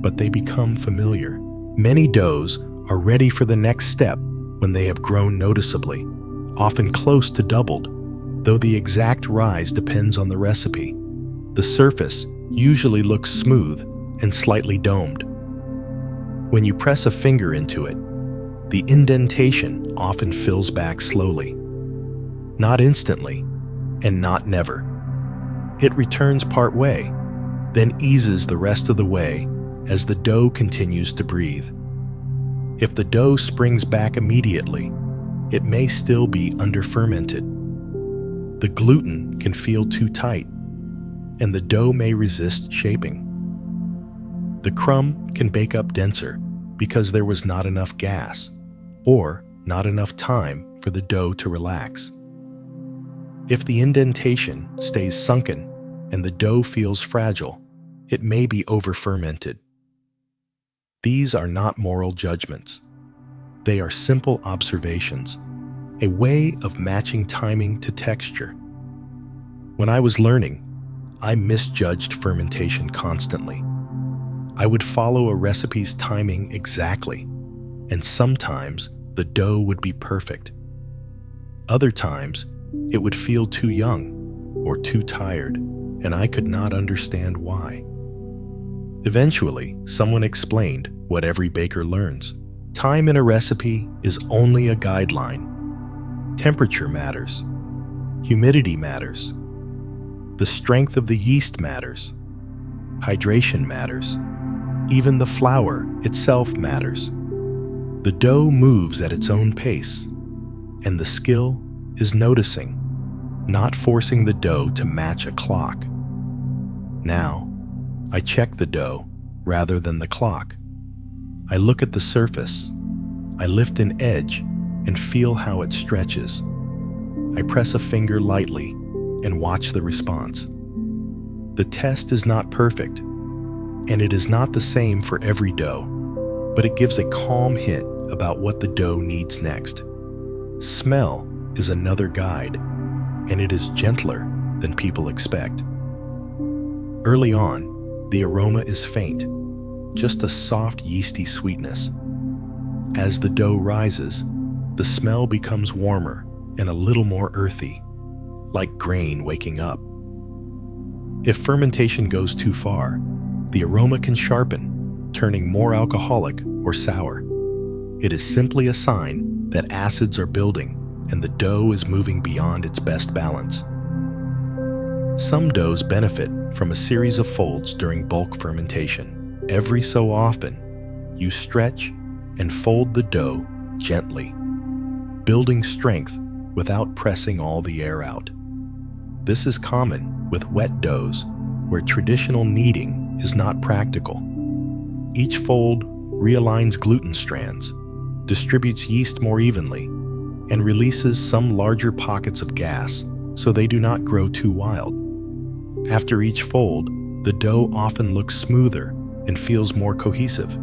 but they become familiar. Many doughs are ready for the next step when they have grown noticeably, often close to doubled, though the exact rise depends on the recipe. The surface usually looks smooth and slightly domed. When you press a finger into it, the indentation often fills back slowly. Not instantly, and not never. It returns part way, then eases the rest of the way as the dough continues to breathe. If the dough springs back immediately, it may still be under-fermented. The gluten can feel too tight, and the dough may resist shaping. The crumb can bake up denser because there was not enough gas, or not enough time for the dough to relax. If the indentation stays sunken and the dough feels fragile, it may be over-fermented. These are not moral judgments. They are simple observations, a way of matching timing to texture. When I was learning, I misjudged fermentation constantly. I would follow a recipe's timing exactly, and sometimes the dough would be perfect. Other times, it would feel too young or too tired, and I could not understand why. Eventually, someone explained what every baker learns. Time in a recipe is only a guideline. Temperature matters. Humidity matters. The strength of the yeast matters. Hydration matters. Even the flour itself matters. The dough moves at its own pace, and the skill is noticing, not forcing the dough to match a clock. Now, I check the dough rather than the clock. I look at the surface. I lift an edge and feel how it stretches. I press a finger lightly and watch the response. The test is not perfect, and it is not the same for every dough, but it gives a calm hint about what the dough needs next. Smell is another guide, and it is gentler than people expect. Early on, the aroma is faint, just a soft yeasty sweetness. As the dough rises, the smell becomes warmer and a little more earthy, like grain waking up. If fermentation goes too far, the aroma can sharpen, turning more alcoholic or sour. It is simply a sign that acids are building and the dough is moving beyond its best balance. Some doughs benefit from a series of folds during bulk fermentation. Every so often, you stretch and fold the dough gently, building strength without pressing all the air out. This is common with wet doughs where traditional kneading is not practical. Each fold realigns gluten strands, distributes yeast more evenly, and releases some larger pockets of gas so they do not grow too wild. After each fold, the dough often looks smoother and feels more cohesive,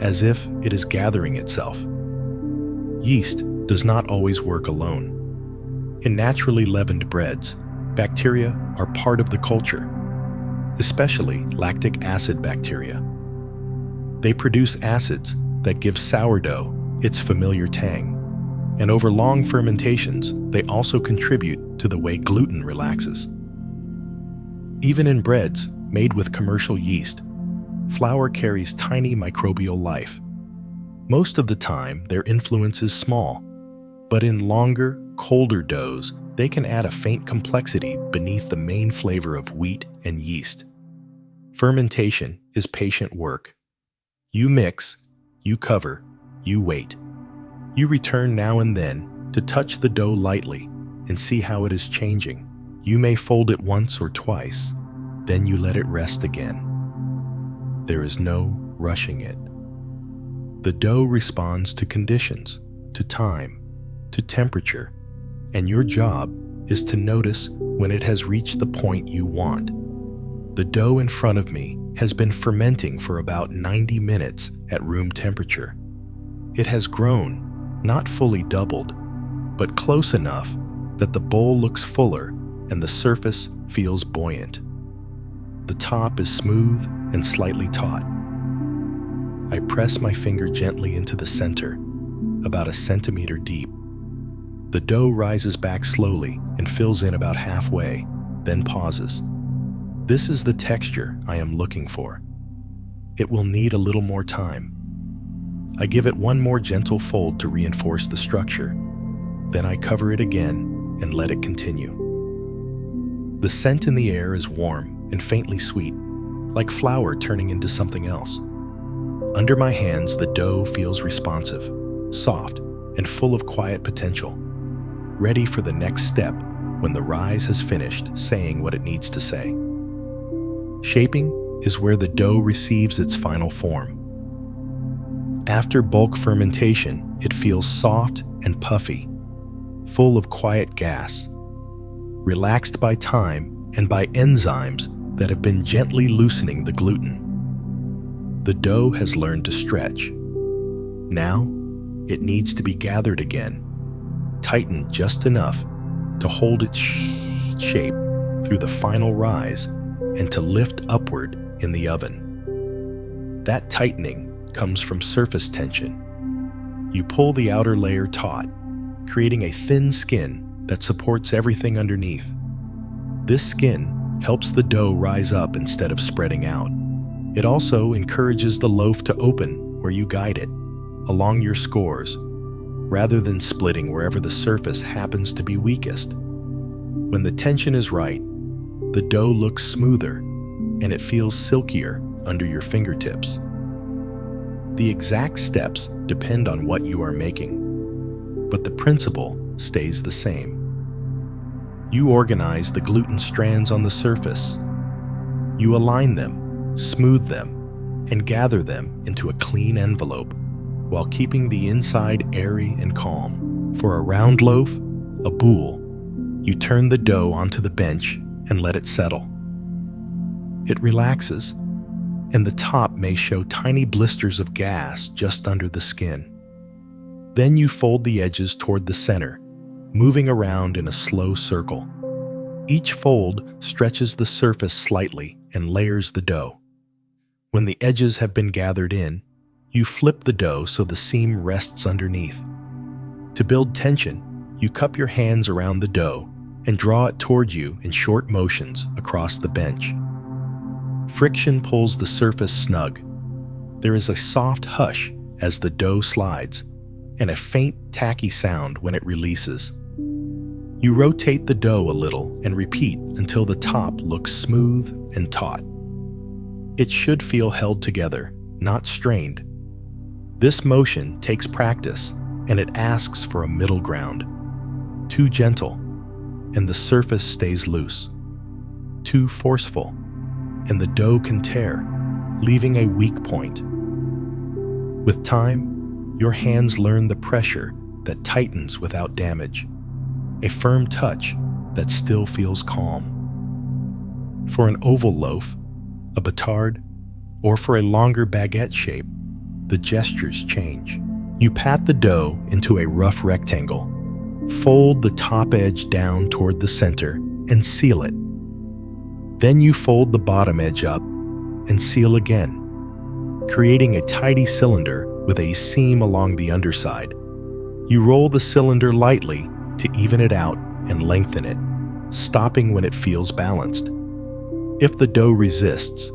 as if it is gathering itself. Yeast does not always work alone. In naturally leavened breads, bacteria are part of the culture, especially lactic acid bacteria. They produce acids that give sourdough its familiar tang, and over long fermentations, they also contribute to the way gluten relaxes. Even in breads made with commercial yeast, flour carries tiny microbial life. Most of the time, their influence is small, but in longer, colder doughs, they can add a faint complexity beneath the main flavor of wheat and yeast. Fermentation is patient work. You mix, you cover, you wait. You return now and then to touch the dough lightly, and see how it is changing. You may fold it once or twice, then you let it rest again. There is no rushing it. The dough responds to conditions, to time, to temperature, and your job is to notice when it has reached the point you want. The dough in front of me has been fermenting for about 90 minutes at room temperature. It has grown, not fully doubled, but close enough that the bowl looks fuller and the surface feels buoyant. The top is smooth and slightly taut. I press my finger gently into the center, about a centimeter deep. The dough rises back slowly and fills in about halfway, then pauses. This is the texture I am looking for. It will need a little more time. I give it one more gentle fold to reinforce the structure. Then I cover it again and let it continue. The scent in the air is warm and faintly sweet, like flour turning into something else. Under my hands, the dough feels responsive, soft, and full of quiet potential, ready for the next step when the rise has finished saying what it needs to say. Shaping is where the dough receives its final form. After bulk fermentation, it feels soft and puffy, full of quiet gas, relaxed by time and by enzymes that have been gently loosening the gluten. The dough has learned to stretch. Now, it needs to be gathered again, tightened just enough to hold its shape through the final rise and to lift upward in the oven. That tightening comes from surface tension. You pull the outer layer taut, creating a thin skin that supports everything underneath. This skin helps the dough rise up instead of spreading out. It also encourages the loaf to open where you guide it, along your scores, rather than splitting wherever the surface happens to be weakest. When the tension is right, the dough looks smoother and it feels silkier under your fingertips. The exact steps depend on what you are making, but the principle stays the same. You organize the gluten strands on the surface. You align them, smooth them, and gather them into a clean envelope while keeping the inside airy and calm. For a round loaf, a boule, you turn the dough onto the bench and let it settle. It relaxes, and the top may show tiny blisters of gas just under the skin. Then you fold the edges toward the center, moving around in a slow circle. Each fold stretches the surface slightly and layers the dough. When the edges have been gathered in, you flip the dough so the seam rests underneath. To build tension, you cup your hands around the dough and draw it toward you in short motions across the bench. Friction pulls the surface snug. There is a soft hush as the dough slides, and a faint, tacky sound when it releases. You rotate the dough a little and repeat until the top looks smooth and taut. It should feel held together, not strained. This motion takes practice, and it asks for a middle ground. Too gentle, and the surface stays loose. Too forceful, and the dough can tear, leaving a weak point. With time, your hands learn the pressure that tightens without damage, a firm touch that still feels calm. For an oval loaf, a batard, or for a longer baguette shape, the gestures change. You pat the dough into a rough rectangle, fold the top edge down toward the center, and seal it. Then you fold the bottom edge up and seal again, creating a tidy cylinder with a seam along the underside. You roll the cylinder lightly to even it out and lengthen it, stopping when it feels balanced. If the dough resists,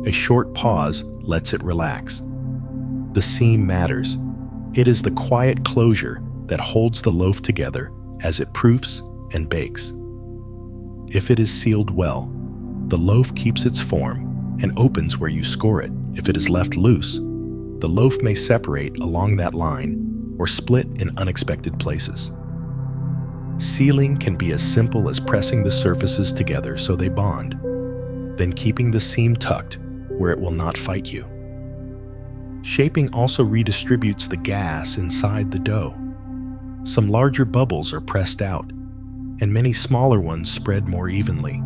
a short pause lets it relax. The seam matters. It is the quiet closure that holds the loaf together as it proofs and bakes. If it is sealed well, the loaf keeps its form and opens where you score it. If it is left loose, the loaf may separate along that line or split in unexpected places. Sealing can be as simple as pressing the surfaces together so they bond, then keeping the seam tucked where it will not fight you. Shaping also redistributes the gas inside the dough. Some larger bubbles are pressed out, and many smaller ones spread more evenly.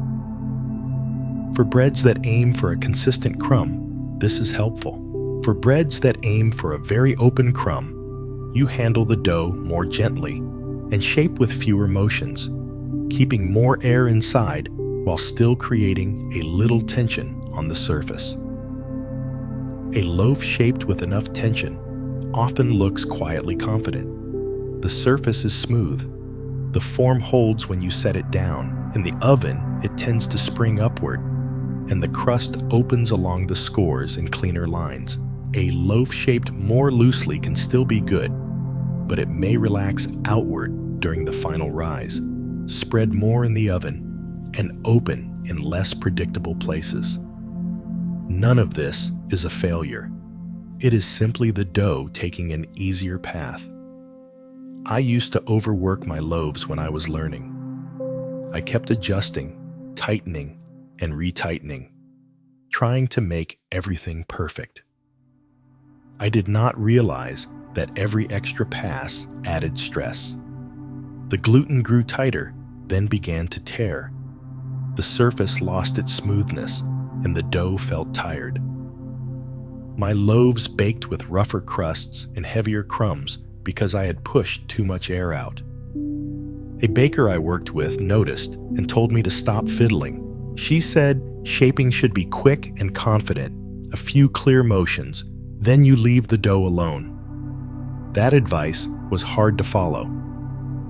For breads that aim for a consistent crumb, this is helpful. For breads that aim for a very open crumb, you handle the dough more gently and shape with fewer motions, keeping more air inside while still creating a little tension on the surface. A loaf shaped with enough tension often looks quietly confident. The surface is smooth. The form holds when you set it down. In the oven, it tends to spring upward, and the crust opens along the scores in cleaner lines. A loaf shaped more loosely can still be good, but it may relax outward during the final rise, spread more in the oven, and open in less predictable places. None of this is a failure. It is simply the dough taking an easier path. I used to overwork my loaves when I was learning. I kept adjusting, tightening, and retightening, trying to make everything perfect. I did not realize that every extra pass added stress. The gluten grew tighter, then began to tear. The surface lost its smoothness, and the dough felt tired. My loaves baked with rougher crusts and heavier crumbs because I had pushed too much air out. A baker I worked with noticed and told me to stop fiddling. She said shaping should be quick and confident, a few clear motions, then you leave the dough alone. That advice was hard to follow,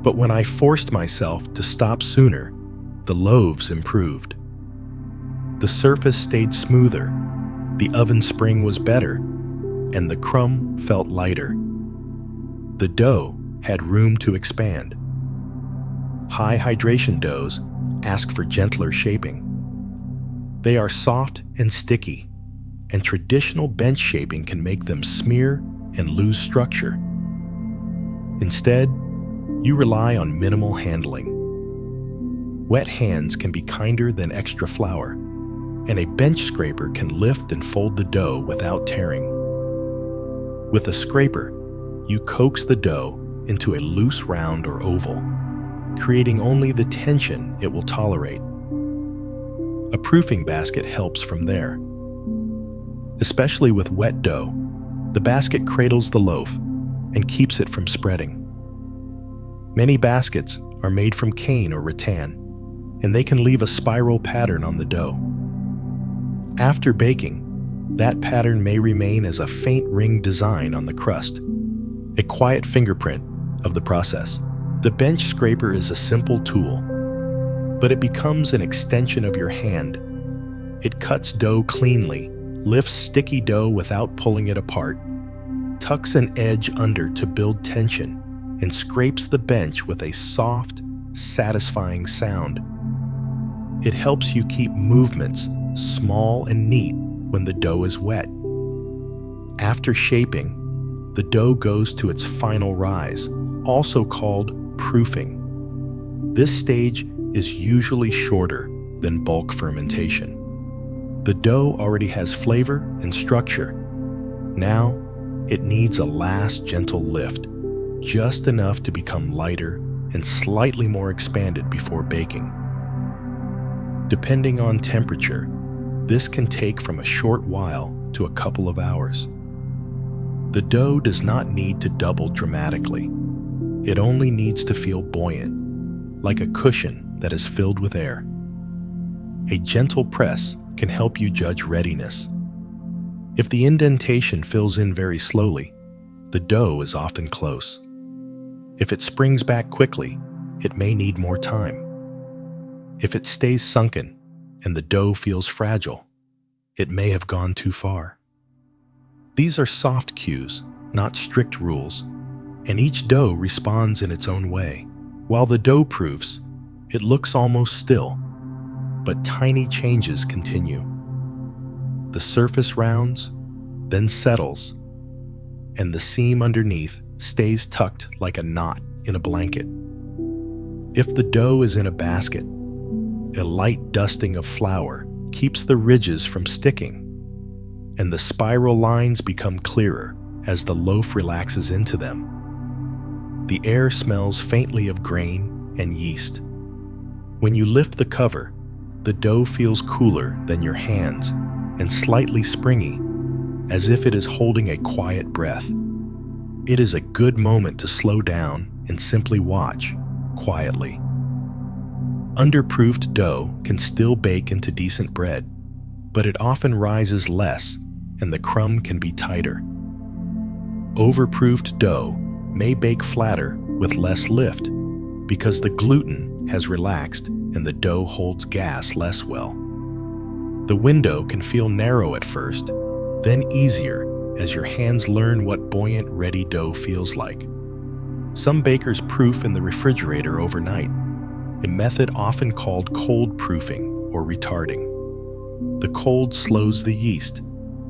but when I forced myself to stop sooner, the loaves improved. The surface stayed smoother, the oven spring was better, and the crumb felt lighter. The dough had room to expand. High hydration doughs ask for gentler shaping. They are soft and sticky, and traditional bench shaping can make them smear and lose structure. Instead, you rely on minimal handling. Wet hands can be kinder than extra flour, and a bench scraper can lift and fold the dough without tearing. With a scraper, you coax the dough into a loose round or oval, creating only the tension it will tolerate. A proofing basket helps from there. Especially with wet dough, the basket cradles the loaf and keeps it from spreading. Many baskets are made from cane or rattan, and they can leave a spiral pattern on the dough. After baking, that pattern may remain as a faint ring design on the crust, a quiet fingerprint of the process. The bench scraper is a simple tool, but it becomes an extension of your hand. It cuts dough cleanly, lifts sticky dough without pulling it apart, tucks an edge under to build tension, and scrapes the bench with a soft, satisfying sound. It helps you keep movements small and neat when the dough is wet. After shaping, the dough goes to its final rise, also called proofing. This stage is usually shorter than bulk fermentation. The dough already has flavor and structure. Now, it needs a last gentle lift, just enough to become lighter and slightly more expanded before baking. Depending on temperature, this can take from a short while to a couple of hours. The dough does not need to double dramatically. It only needs to feel buoyant, like a cushion that is filled with air. A gentle press can help you judge readiness. If the indentation fills in very slowly, the dough is often close. If it springs back quickly, it may need more time. If it stays sunken and the dough feels fragile, it may have gone too far. These are soft cues, not strict rules, and each dough responds in its own way. While the dough proofs, it looks almost still, but tiny changes continue. The surface rounds, then settles, and the seam underneath stays tucked like a knot in a blanket. If the dough is in a basket, a light dusting of flour keeps the ridges from sticking, and the spiral lines become clearer as the loaf relaxes into them. The air smells faintly of grain and yeast. When you lift the cover, the dough feels cooler than your hands and slightly springy, as if it is holding a quiet breath. It is a good moment to slow down and simply watch quietly. Underproofed dough can still bake into decent bread, but it often rises less and the crumb can be tighter. Overproofed dough may bake flatter with less lift because the gluten has relaxed and the dough holds gas less well. The window can feel narrow at first, then easier as your hands learn what buoyant, ready dough feels like. Some bakers proof in the refrigerator overnight, a method often called cold proofing or retarding. The cold slows the yeast,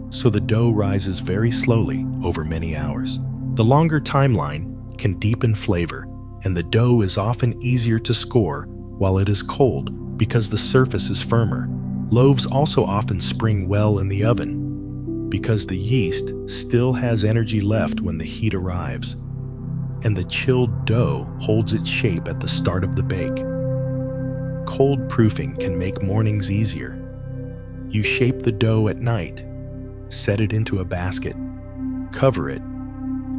so the dough rises very slowly over many hours. The longer timeline can deepen flavor, and the dough is often easier to score while it is cold because the surface is firmer. Loaves also often spring well in the oven because the yeast still has energy left when the heat arrives, and the chilled dough holds its shape at the start of the bake. Cold proofing can make mornings easier. You shape the dough at night, set it into a basket, cover it,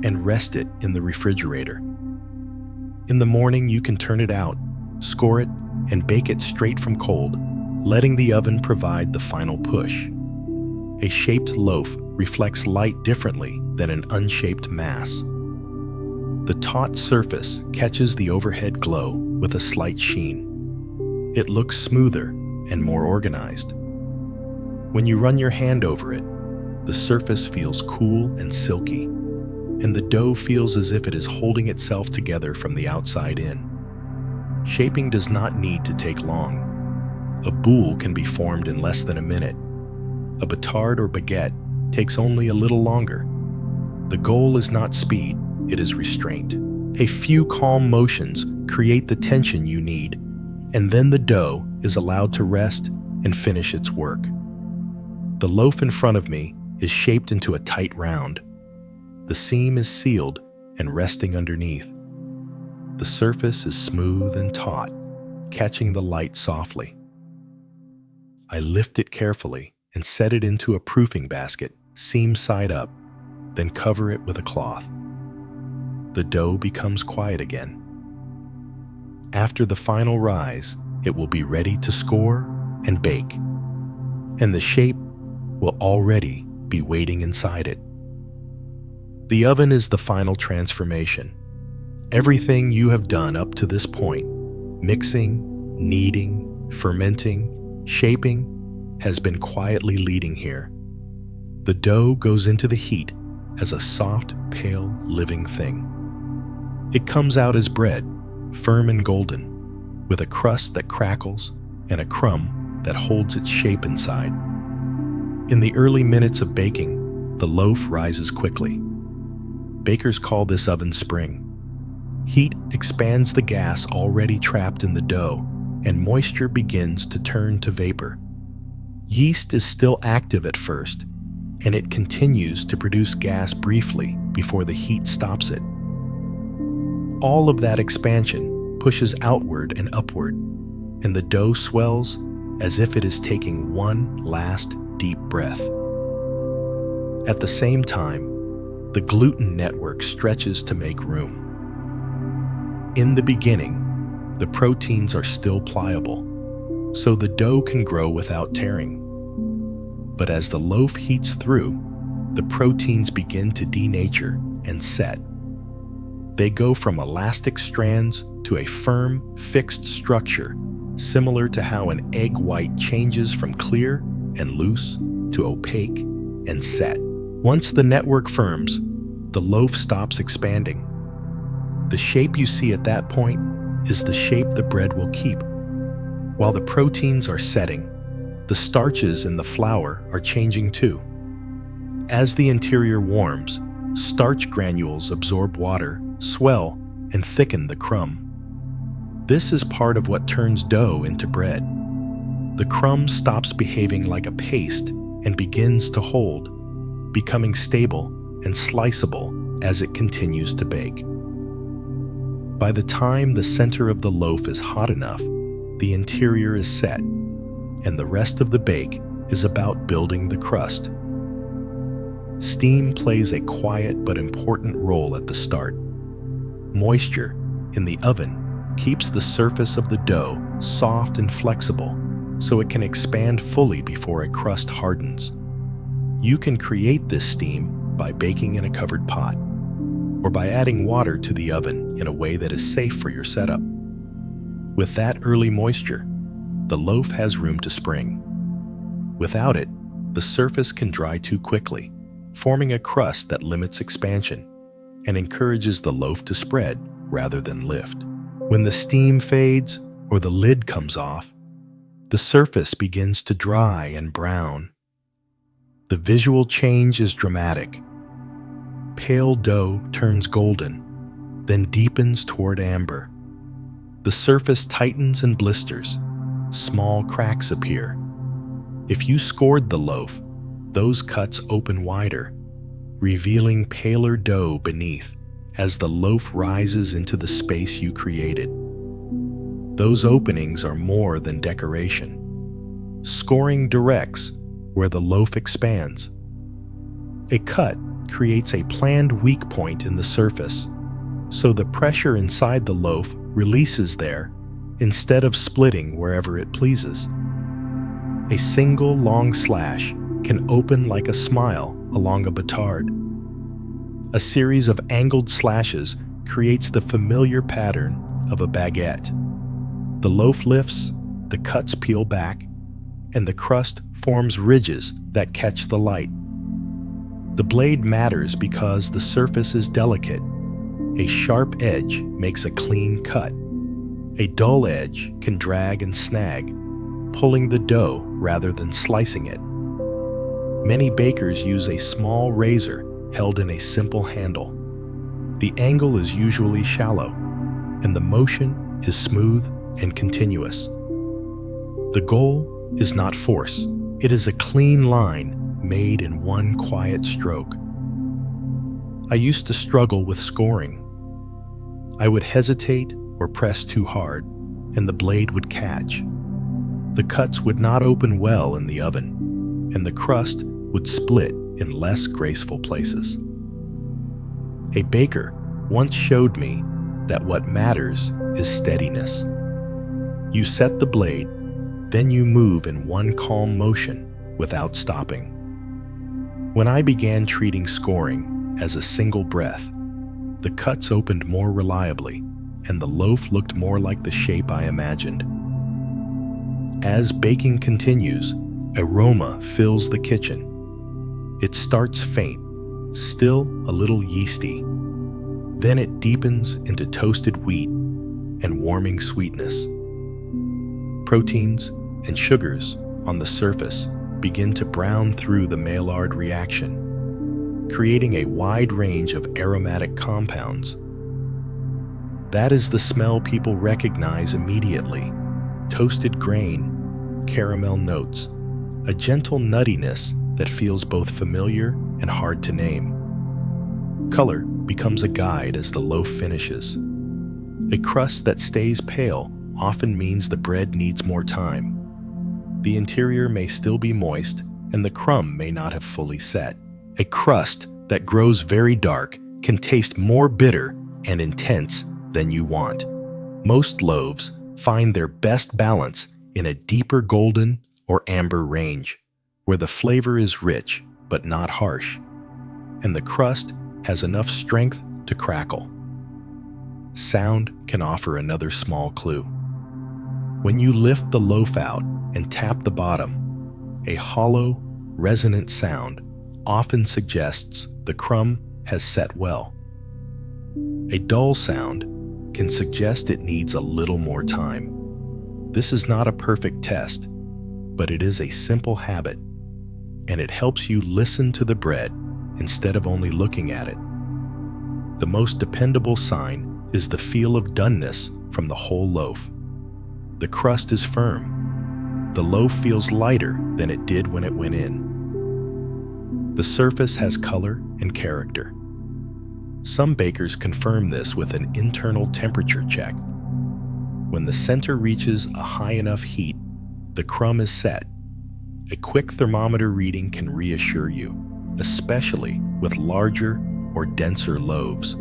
and rest it in the refrigerator. In the morning, you can turn it out, score it, and bake it straight from cold, letting the oven provide the final push. A shaped loaf reflects light differently than an unshaped mass. The taut surface catches the overhead glow with a slight sheen. It looks smoother and more organized. When you run your hand over it, the surface feels cool and silky, and the dough feels as if it is holding itself together from the outside in. Shaping does not need to take long. A boule can be formed in less than a minute. A batard or baguette takes only a little longer. The goal is not speed, it is restraint. A few calm motions create the tension you need, and then the dough is allowed to rest and finish its work. The loaf in front of me is shaped into a tight round. The seam is sealed and resting underneath. The surface is smooth and taut, catching the light softly. I lift it carefully and set it into a proofing basket, seam side up, then cover it with a cloth. The dough becomes quiet again. After the final rise, it will be ready to score and bake, and the shape will already be waiting inside it. The oven is the final transformation. Everything you have done up to this point, mixing, kneading, fermenting, shaping, has been quietly leading here. The dough goes into the heat as a soft, pale, living thing. It comes out as bread, firm and golden, with a crust that crackles and a crumb that holds its shape inside. In the early minutes of baking, the loaf rises quickly. Bakers call this oven spring. Heat expands the gas already trapped in the dough, and moisture begins to turn to vapor. Yeast is still active at first, and it continues to produce gas briefly before the heat stops it. All of that expansion pushes outward and upward, and the dough swells as if it is taking one last deep breath. At the same time, the gluten network stretches to make room. In the beginning, the proteins are still pliable, so the dough can grow without tearing. But as the loaf heats through, the proteins begin to denature and set. They go from elastic strands to a firm, fixed structure, similar to how an egg white changes from clear and loose to opaque and set. Once the network firms, the loaf stops expanding. The shape you see at that point is the shape the bread will keep. While the proteins are setting, the starches in the flour are changing too. As the interior warms, starch granules absorb water, swell, and thicken the crumb. This is part of what turns dough into bread. The crumb stops behaving like a paste and begins to hold, becoming stable and sliceable as it continues to bake. By the time the center of the loaf is hot enough, the interior is set, and the rest of the bake is about building the crust. Steam plays a quiet but important role at the start. Moisture in the oven keeps the surface of the dough soft and flexible so it can expand fully before a crust hardens. You can create this steam by baking in a covered pot or by adding water to the oven in a way that is safe for your setup. With that early moisture, the loaf has room to spring. Without it, the surface can dry too quickly, forming a crust that limits expansion and encourages the loaf to spread rather than lift. When the steam fades or the lid comes off, the surface begins to dry and brown. The visual change is dramatic. Pale dough turns golden, then deepens toward amber. The surface tightens and blisters. Small cracks appear. If you scored the loaf, those cuts open wider, revealing paler dough beneath as the loaf rises into the space you created. Those openings are more than decoration. Scoring directs where the loaf expands. A cut creates a planned weak point in the surface, so the pressure inside the loaf releases there instead of splitting wherever it pleases. A single long slash can open like a smile along a batard. A series of angled slashes creates the familiar pattern of a baguette. The loaf lifts, the cuts peel back, and the crust forms ridges that catch the light. The blade matters because the surface is delicate. A sharp edge makes a clean cut. A dull edge can drag and snag, pulling the dough rather than slicing it. Many bakers use a small razor held in a simple handle. The angle is usually shallow, and the motion is smooth and continuous. The goal is not force. It is a clean line made in one quiet stroke. I used to struggle with scoring. I would hesitate or press too hard, and the blade would catch. The cuts would not open well in the oven, and the crust would split in less graceful places. A baker once showed me that what matters is steadiness. You set the blade, then you move in one calm motion without stopping. When I began treating scoring as a single breath, the cuts opened more reliably, and the loaf looked more like the shape I imagined. As baking continues, aroma fills the kitchen. It starts faint, still a little yeasty. Then it deepens into toasted wheat and warming sweetness. Proteins and sugars on the surface begin to brown through the Maillard reaction, creating a wide range of aromatic compounds. That is the smell people recognize immediately: toasted grain, caramel notes, a gentle nuttiness that feels both familiar and hard to name. Color becomes a guide as the loaf finishes. A crust that stays pale often means the bread needs more time. The interior may still be moist, and the crumb may not have fully set. A crust that grows very dark can taste more bitter and intense than you want. Most loaves find their best balance in a deeper golden or amber range, where the flavor is rich but not harsh, and the crust has enough strength to crackle. Sound can offer another small clue. When you lift the loaf out and tap the bottom, a hollow, resonant sound often suggests the crumb has set well. A dull sound can suggest it needs a little more time. This is not a perfect test, but it is a simple habit, and it helps you listen to the bread instead of only looking at it. The most dependable sign is the feel of doneness from the whole loaf. The crust is firm. The loaf feels lighter than it did when it went in. The surface has color and character. Some bakers confirm this with an internal temperature check. When the center reaches a high enough heat, the crumb is set. A quick thermometer reading can reassure you, especially with larger or denser loaves.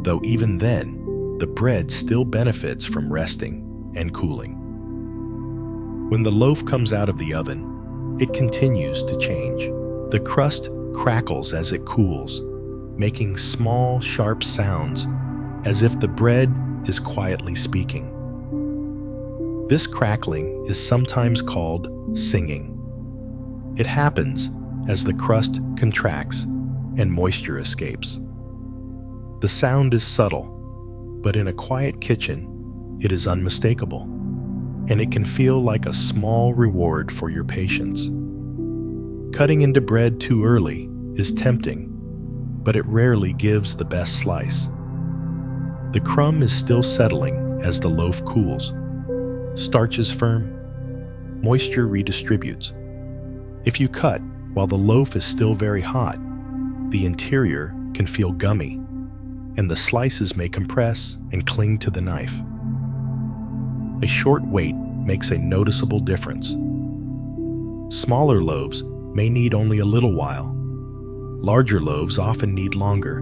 Though even then, the bread still benefits from resting and cooling. When the loaf comes out of the oven, it continues to change. The crust crackles as it cools, making small, sharp sounds as if the bread is quietly speaking. This crackling is sometimes called singing. It happens as the crust contracts and moisture escapes. The sound is subtle, but in a quiet kitchen, it is unmistakable, and it can feel like a small reward for your patience. Cutting into bread too early is tempting, but it rarely gives the best slice. The crumb is still settling as the loaf cools. Starch is firm. Moisture redistributes. If you cut while the loaf is still very hot, the interior can feel gummy, and the slices may compress and cling to the knife. A short wait makes a noticeable difference. Smaller loaves may need only a little while. Larger loaves often need longer.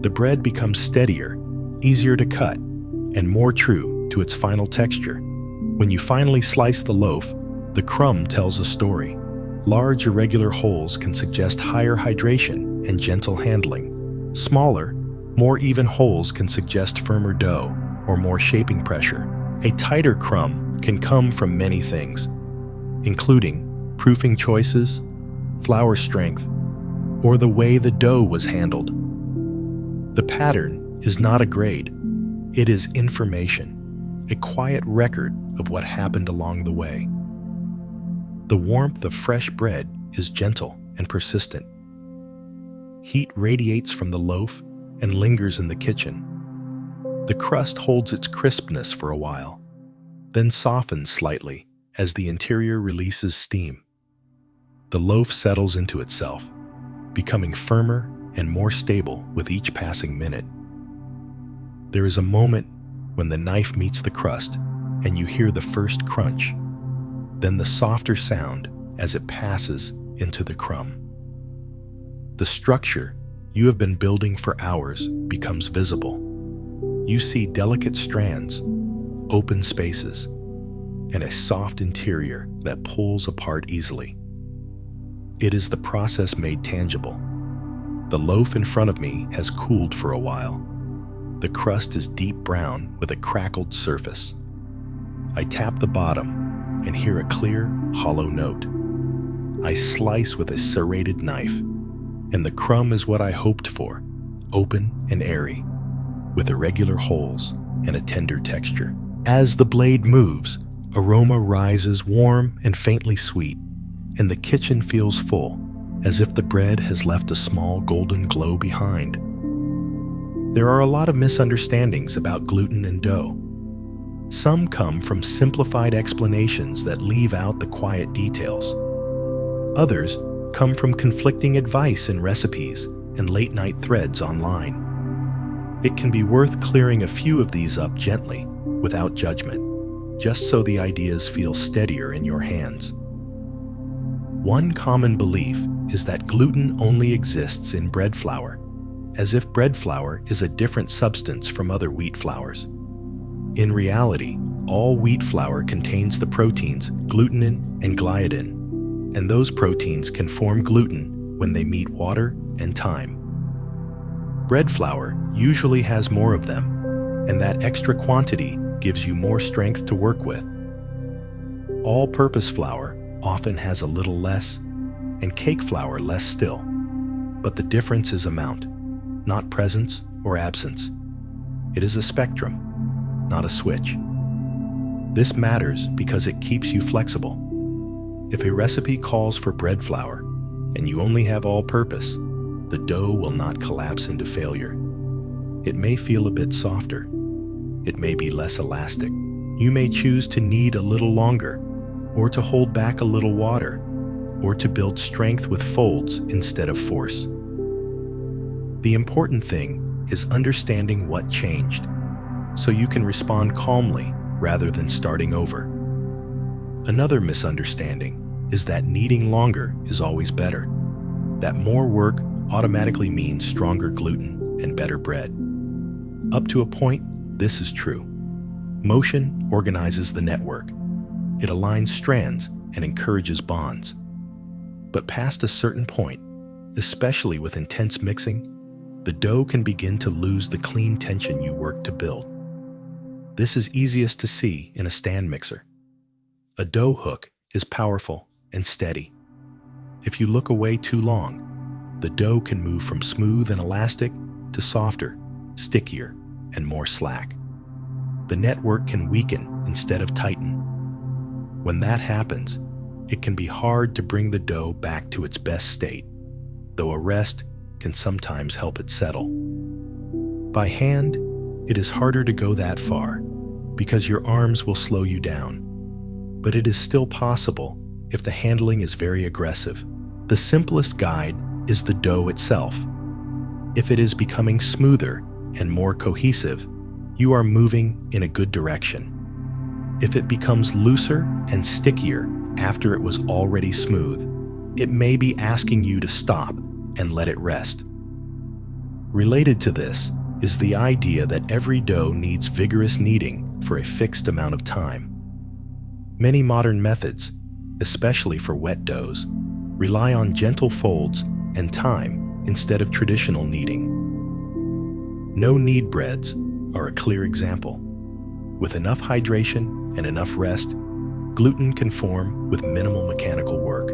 The bread becomes steadier, easier to cut, and more true to its final texture. When you finally slice the loaf, the crumb tells a story. Large, irregular holes can suggest higher hydration and gentle handling. Smaller, more even holes can suggest firmer dough or more shaping pressure. A tighter crumb can come from many things, including proofing choices, flour strength, or the way the dough was handled. The pattern is not a grade. It is information, a quiet record of what happened along the way. The warmth of fresh bread is gentle and persistent. Heat radiates from the loaf and lingers in the kitchen. The crust holds its crispness for a while, then softens slightly as the interior releases steam. The loaf settles into itself, becoming firmer and more stable with each passing minute. There is a moment when the knife meets the crust and you hear the first crunch, then the softer sound as it passes into the crumb. The structure you have been building for hours becomes visible. You see delicate strands, open spaces, and a soft interior that pulls apart easily. It is the process made tangible. The loaf in front of me has cooled for a while. The crust is deep brown with a crackled surface. I tap the bottom and hear a clear, hollow note. I slice with a serrated knife, and the crumb is what I hoped for, open and airy, with irregular holes and a tender texture. As the blade moves, aroma rises warm and faintly sweet, and the kitchen feels full, as if the bread has left a small golden glow behind. There are a lot of misunderstandings about gluten and dough. Some come from simplified explanations that leave out the quiet details. Others come from conflicting advice in recipes and late-night threads online. It can be worth clearing a few of these up gently, without judgment, just so the ideas feel steadier in your hands. One common belief is that gluten only exists in bread flour, as if bread flour is a different substance from other wheat flours. In reality, all wheat flour contains the proteins glutenin and gliadin, and those proteins can form gluten when they meet water and thyme. Bread flour usually has more of them, and that extra quantity gives you more strength to work with. All-purpose flour often has a little less, and cake flour less still, but the difference is amount, not presence or absence. It is a spectrum, not a switch. This matters because it keeps you flexible. If a recipe calls for bread flour and you only have all-purpose, the dough will not collapse into failure. It may feel a bit softer. It may be less elastic. You may choose to knead a little longer, or to hold back a little water, or to build strength with folds instead of force. The important thing is understanding what changed, so you can respond calmly rather than starting over. Another misunderstanding is that kneading longer is always better, that more work automatically means stronger gluten and better bread. Up to a point, this is true. Motion organizes the network. It aligns strands and encourages bonds. But past a certain point, especially with intense mixing, the dough can begin to lose the clean tension you worked to build. This is easiest to see in a stand mixer. A dough hook is powerful and steady. If you look away too long, the dough can move from smooth and elastic to softer, stickier, and more slack. The network can weaken instead of tighten. When that happens, it can be hard to bring the dough back to its best state, though a rest can sometimes help it settle. By hand, it is harder to go that far because your arms will slow you down, but it is still possible if the handling is very aggressive. The simplest guide is the dough itself. If it is becoming smoother and more cohesive, you are moving in a good direction. If it becomes looser and stickier after it was already smooth, it may be asking you to stop and let it rest. Related to this is the idea that every dough needs vigorous kneading for a fixed amount of time. Many modern methods, especially for wet doughs, rely on gentle folds and time instead of traditional kneading. No-knead breads are a clear example. With enough hydration and enough rest, gluten can form with minimal mechanical work.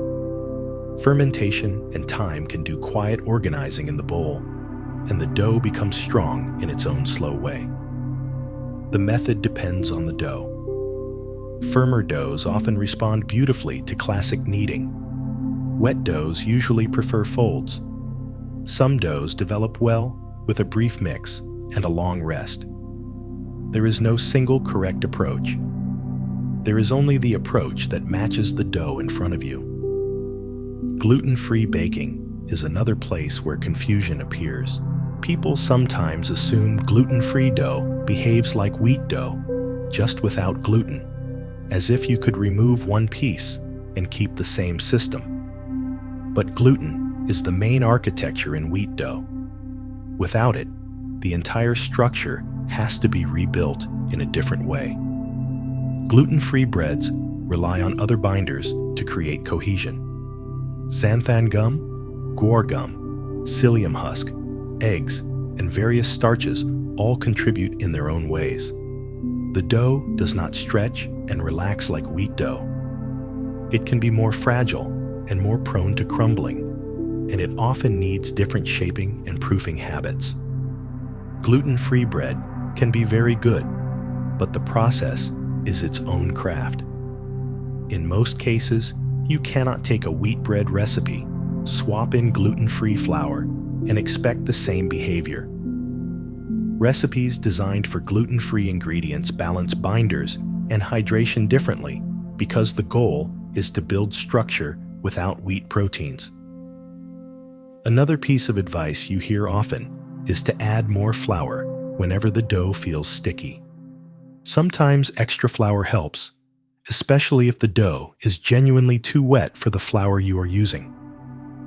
Fermentation and time can do quiet organizing in the bowl, and the dough becomes strong in its own slow way. The method depends on the dough. Firmer doughs often respond beautifully to classic kneading. Wet doughs usually prefer folds. Some doughs develop well with a brief mix and a long rest. There is no single correct approach. There is only the approach that matches the dough in front of you. Gluten-free baking is another place where confusion appears. People sometimes assume gluten-free dough behaves like wheat dough, just without gluten, as if you could remove one piece and keep the same system. But gluten is the main architecture in wheat dough. Without it, the entire structure has to be rebuilt in a different way. Gluten-free breads rely on other binders to create cohesion. Xanthan gum, guar gum, psyllium husk, eggs, and various starches all contribute in their own ways. The dough does not stretch and relax like wheat dough. It can be more fragile and more prone to crumbling, and it often needs different shaping and proofing habits. Gluten-free bread can be very good, but the process is its own craft. In most cases, you cannot take a wheat bread recipe, swap in gluten-free flour, and expect the same behavior. Recipes designed for gluten-free ingredients balance binders and hydration differently because the goal is to build structure without wheat proteins. Another piece of advice you hear often is to add more flour whenever the dough feels sticky. Sometimes extra flour helps, especially if the dough is genuinely too wet for the flour you are using.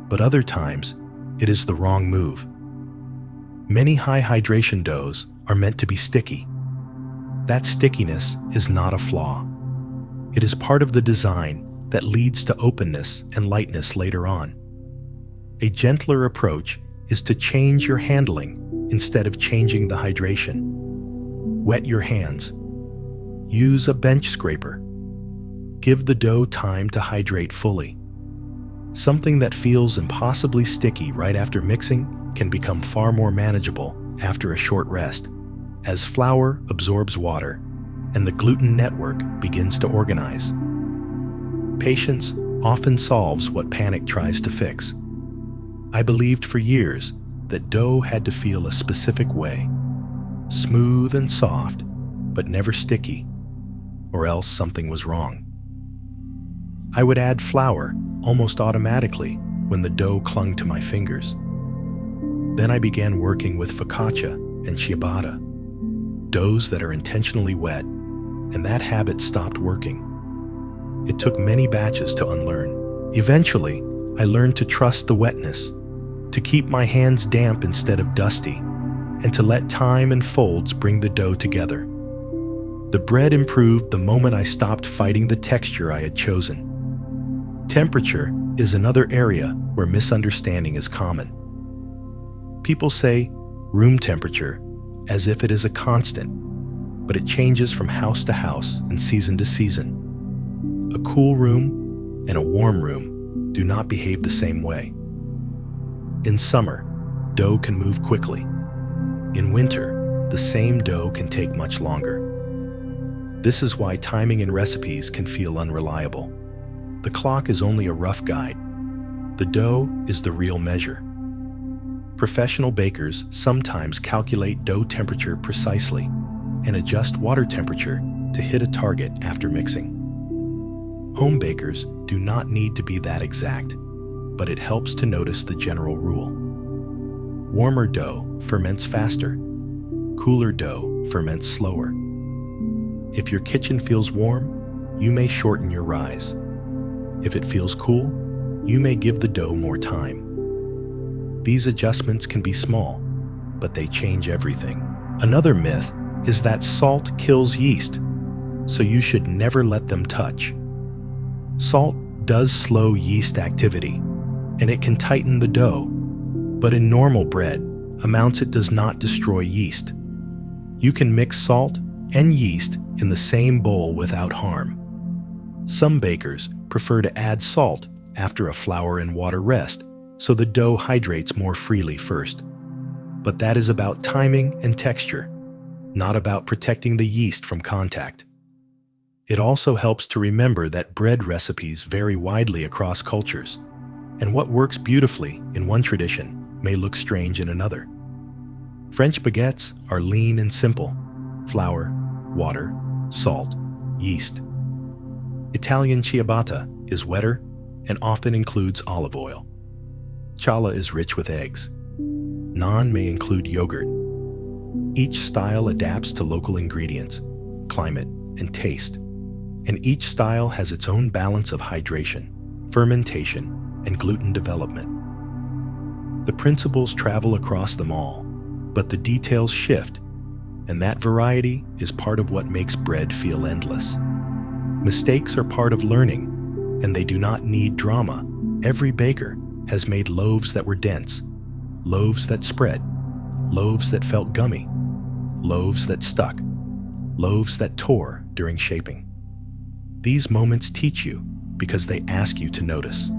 But other times, it is the wrong move. Many high hydration doughs are meant to be sticky. That stickiness is not a flaw. It is part of the design that leads to openness and lightness later on. A gentler approach is to change your handling instead of changing the hydration. Wet your hands. Use a bench scraper. Give the dough time to hydrate fully. Something that feels impossibly sticky right after mixing can become far more manageable after a short rest, as flour absorbs water and the gluten network begins to organize. Patience often solves what panic tries to fix. I believed for years that dough had to feel a specific way, smooth and soft, but never sticky, or else something was wrong. I would add flour almost automatically when the dough clung to my fingers. Then I began working with focaccia and ciabatta, doughs that are intentionally wet, and that habit stopped working. It took many batches to unlearn. Eventually, I learned to trust the wetness, to keep my hands damp instead of dusty, and to let time and folds bring the dough together. The bread improved the moment I stopped fighting the texture I had chosen. Temperature is another area where misunderstanding is common. People say room temperature as if it is a constant, but it changes from house to house and season to season. A cool room and a warm room do not behave the same way. In summer, dough can move quickly. In winter, the same dough can take much longer. This is why timing in recipes can feel unreliable. The clock is only a rough guide. The dough is the real measure. Professional bakers sometimes calculate dough temperature precisely and adjust water temperature to hit a target after mixing. Home bakers do not need to be that exact, but it helps to notice the general rule. Warmer dough ferments faster. Cooler dough ferments slower. If your kitchen feels warm, you may shorten your rise. If it feels cool, you may give the dough more time. These adjustments can be small, but they change everything. Another myth is that salt kills yeast, so you should never let them touch. Salt does slow yeast activity, and it can tighten the dough, but in normal bread, amounts it does not destroy yeast. You can mix salt and yeast in the same bowl without harm. Some bakers prefer to add salt after a flour and water rest, so the dough hydrates more freely first. But that is about timing and texture, not about protecting the yeast from contact. It also helps to remember that bread recipes vary widely across cultures, and what works beautifully in one tradition may look strange in another. French baguettes are lean and simple: flour, water, salt, yeast. Italian ciabatta is wetter and often includes olive oil. Challah is rich with eggs. Naan may include yogurt. Each style adapts to local ingredients, climate, and taste, and each style has its own balance of hydration, fermentation, and gluten development. The principles travel across them all, but the details shift, and that variety is part of what makes bread feel endless. Mistakes are part of learning, and they do not need drama. Every baker has made loaves that were dense, loaves that spread, loaves that felt gummy, loaves that stuck, loaves that tore during shaping. These moments teach you because they ask you to notice.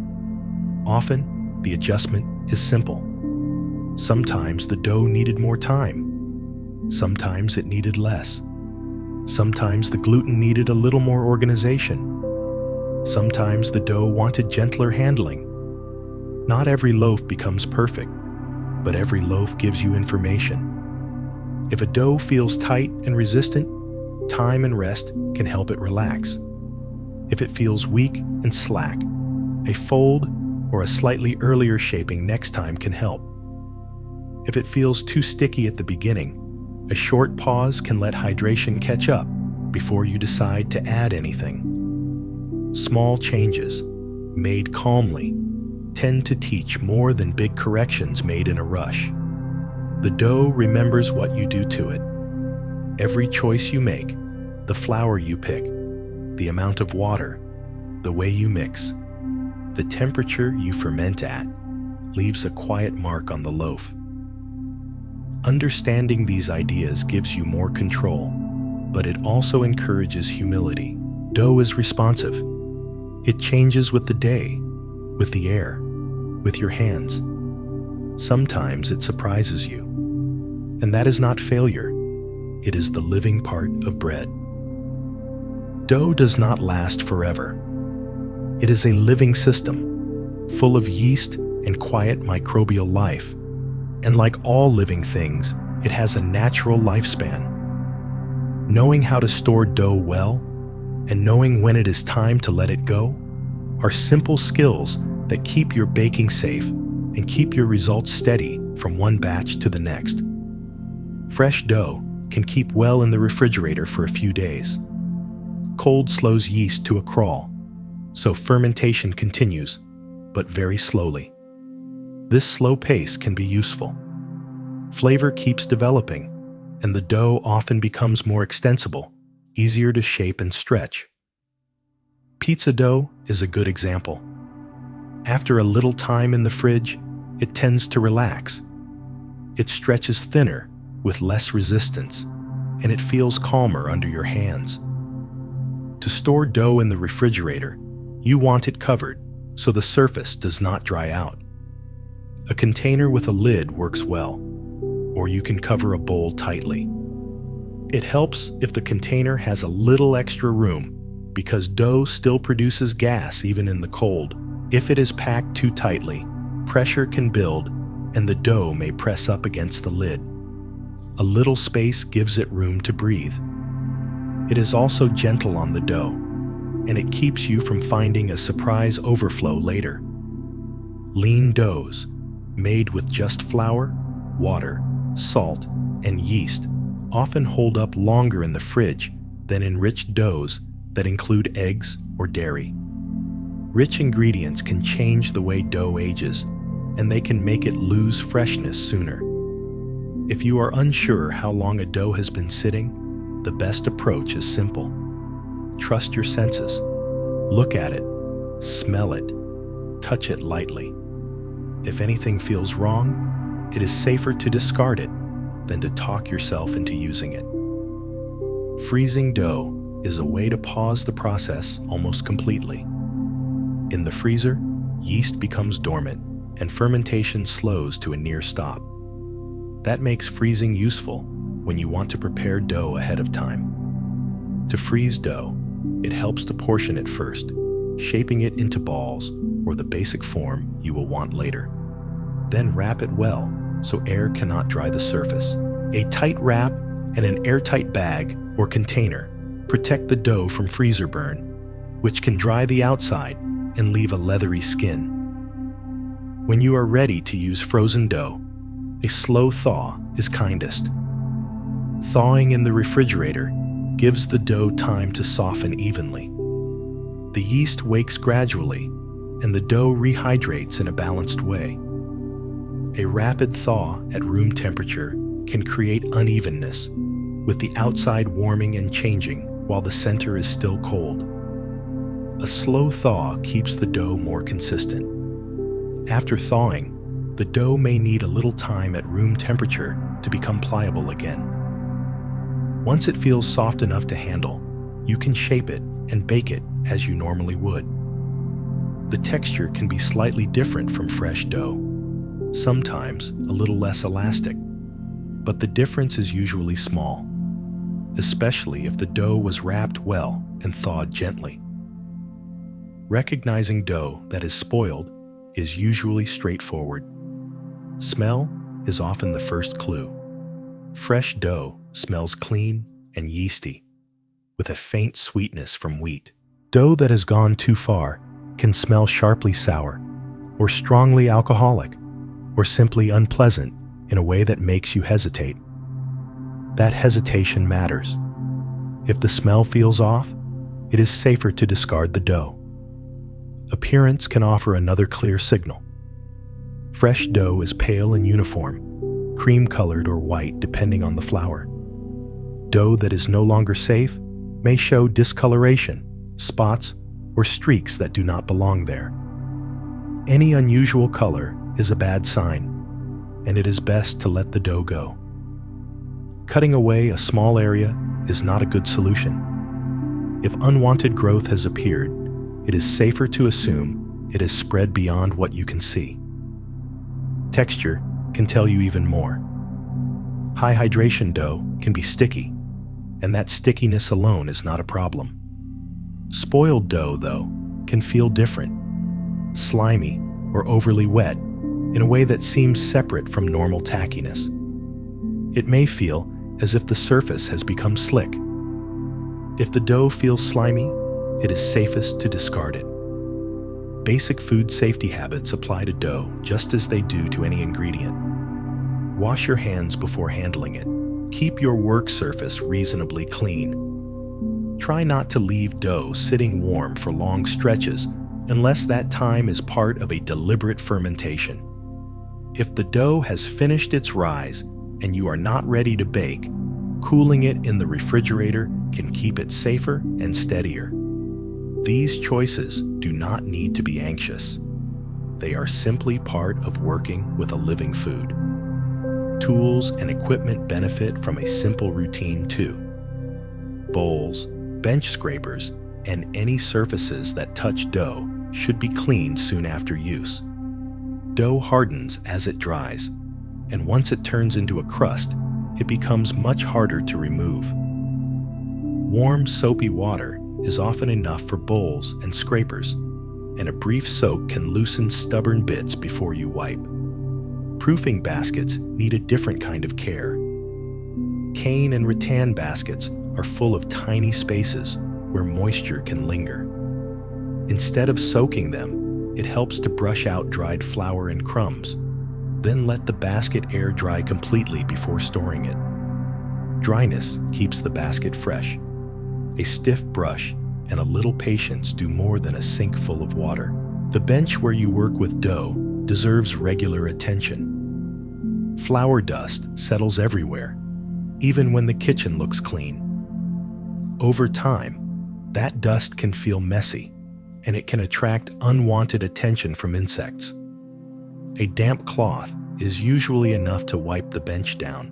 Often, the adjustment is simple. Sometimes the dough needed more time. Sometimes it needed less. Sometimes the gluten needed a little more organization. Sometimes the dough wanted gentler handling. Not every loaf becomes perfect, but every loaf gives you information. If a dough feels tight and resistant, time and rest can help it relax. If it feels weak and slack, a fold or a slightly earlier shaping next time can help. If it feels too sticky at the beginning, a short pause can let hydration catch up before you decide to add anything. Small changes, made calmly, tend to teach more than big corrections made in a rush. The dough remembers what you do to it. Every choice you make, the flour you pick, the amount of water, the way you mix, the temperature you ferment at, leaves a quiet mark on the loaf. Understanding these ideas gives you more control, but it also encourages humility. Dough is responsive. It changes with the day, with the air, with your hands. Sometimes it surprises you. And that is not failure. It is the living part of bread. Dough does not last forever. It is a living system, full of yeast and quiet microbial life. And like all living things, It has a natural lifespan. Knowing how to store dough well and knowing when it is time to let it go are simple skills that keep your baking safe and keep your results steady from one batch to the next. Fresh dough can keep well in the refrigerator for a few days. Cold slows yeast to a crawl, so fermentation continues, but very slowly. This slow pace can be useful. Flavor keeps developing, and the dough often becomes more extensible, easier to shape and stretch. Pizza dough is a good example. After a little time in the fridge, it tends to relax. It stretches thinner with less resistance, and it feels calmer under your hands. To store dough in the refrigerator, you want it covered so the surface does not dry out. A container with a lid works well, or you can cover a bowl tightly. It helps if the container has a little extra room because dough still produces gas even in the cold. If it is packed too tightly, pressure can build and the dough may press up against the lid. A little space gives it room to breathe. It is also gentle on the dough, and it keeps you from finding a surprise overflow later. Lean doughs, made with just flour, water, salt, and yeast, often hold up longer in the fridge than enriched doughs that include eggs or dairy. Rich ingredients can change the way dough ages, and they can make it lose freshness sooner. If you are unsure how long a dough has been sitting, the best approach is simple. Trust your senses. Look at it, smell it, touch it lightly. If anything feels wrong, it is safer to discard it than to talk yourself into using it. Freezing dough is a way to pause the process almost completely. In the freezer, yeast becomes dormant and fermentation slows to a near stop. That makes freezing useful when you want to prepare dough ahead of time. To freeze dough, it helps to portion it first, shaping it into balls or the basic form you will want later. Then wrap it well so air cannot dry the surface. A tight wrap and an airtight bag or container protect the dough from freezer burn, which can dry the outside and leave a leathery skin. When you are ready to use frozen dough, a slow thaw is kindest. Thawing in the refrigerator gives the dough time to soften evenly. The yeast wakes gradually, and the dough rehydrates in a balanced way. A rapid thaw at room temperature can create unevenness, with the outside warming and changing while the center is still cold. A slow thaw keeps the dough more consistent. After thawing, the dough may need a little time at room temperature to become pliable again. Once it feels soft enough to handle, you can shape it and bake it as you normally would. The texture can be slightly different from fresh dough, sometimes a little less elastic, but the difference is usually small, especially if the dough was wrapped well and thawed gently. Recognizing dough that is spoiled is usually straightforward. Smell is often the first clue. Fresh dough smells clean and yeasty, with a faint sweetness from wheat. Dough that has gone too far can smell sharply sour, or strongly alcoholic, or simply unpleasant in a way that makes you hesitate. That hesitation matters. If the smell feels off, it is safer to discard the dough. Appearance can offer another clear signal. Fresh dough is pale and uniform, cream-colored or white depending on the flour. Dough that is no longer safe may show discoloration, spots, or streaks that do not belong there. Any unusual color is a bad sign, and it is best to let the dough go. Cutting away a small area is not a good solution. If unwanted growth has appeared, it is safer to assume it has spread beyond what you can see. Texture can tell you even more. High hydration dough can be sticky, and that stickiness alone is not a problem. Spoiled dough, though, can feel different, slimy or overly wet in a way that seems separate from normal tackiness. It may feel as if the surface has become slick. If the dough feels slimy, it is safest to discard it. Basic food safety habits apply to dough just as they do to any ingredient. Wash your hands before handling it. Keep your work surface reasonably clean. Try not to leave dough sitting warm for long stretches unless that time is part of a deliberate fermentation. If the dough has finished its rise and you are not ready to bake, cooling it in the refrigerator can keep it safer and steadier. These choices do not need to be anxious. They are simply part of working with a living food. Tools and equipment benefit from a simple routine too. Bowls, bench scrapers, and any surfaces that touch dough should be cleaned soon after use. Dough hardens as it dries, and once it turns into a crust, it becomes much harder to remove. Warm, soapy water is often enough for bowls and scrapers, and a brief soak can loosen stubborn bits before you wipe. Proofing baskets need a different kind of care. Cane and rattan baskets are full of tiny spaces where moisture can linger. Instead of soaking them, it helps to brush out dried flour and crumbs. Then let the basket air dry completely before storing it. Dryness keeps the basket fresh. A stiff brush and a little patience do more than a sink full of water. The bench where you work with dough deserves regular attention. Flour dust settles everywhere, even when the kitchen looks clean. Over time, that dust can feel messy, and it can attract unwanted attention from insects. A damp cloth is usually enough to wipe the bench down.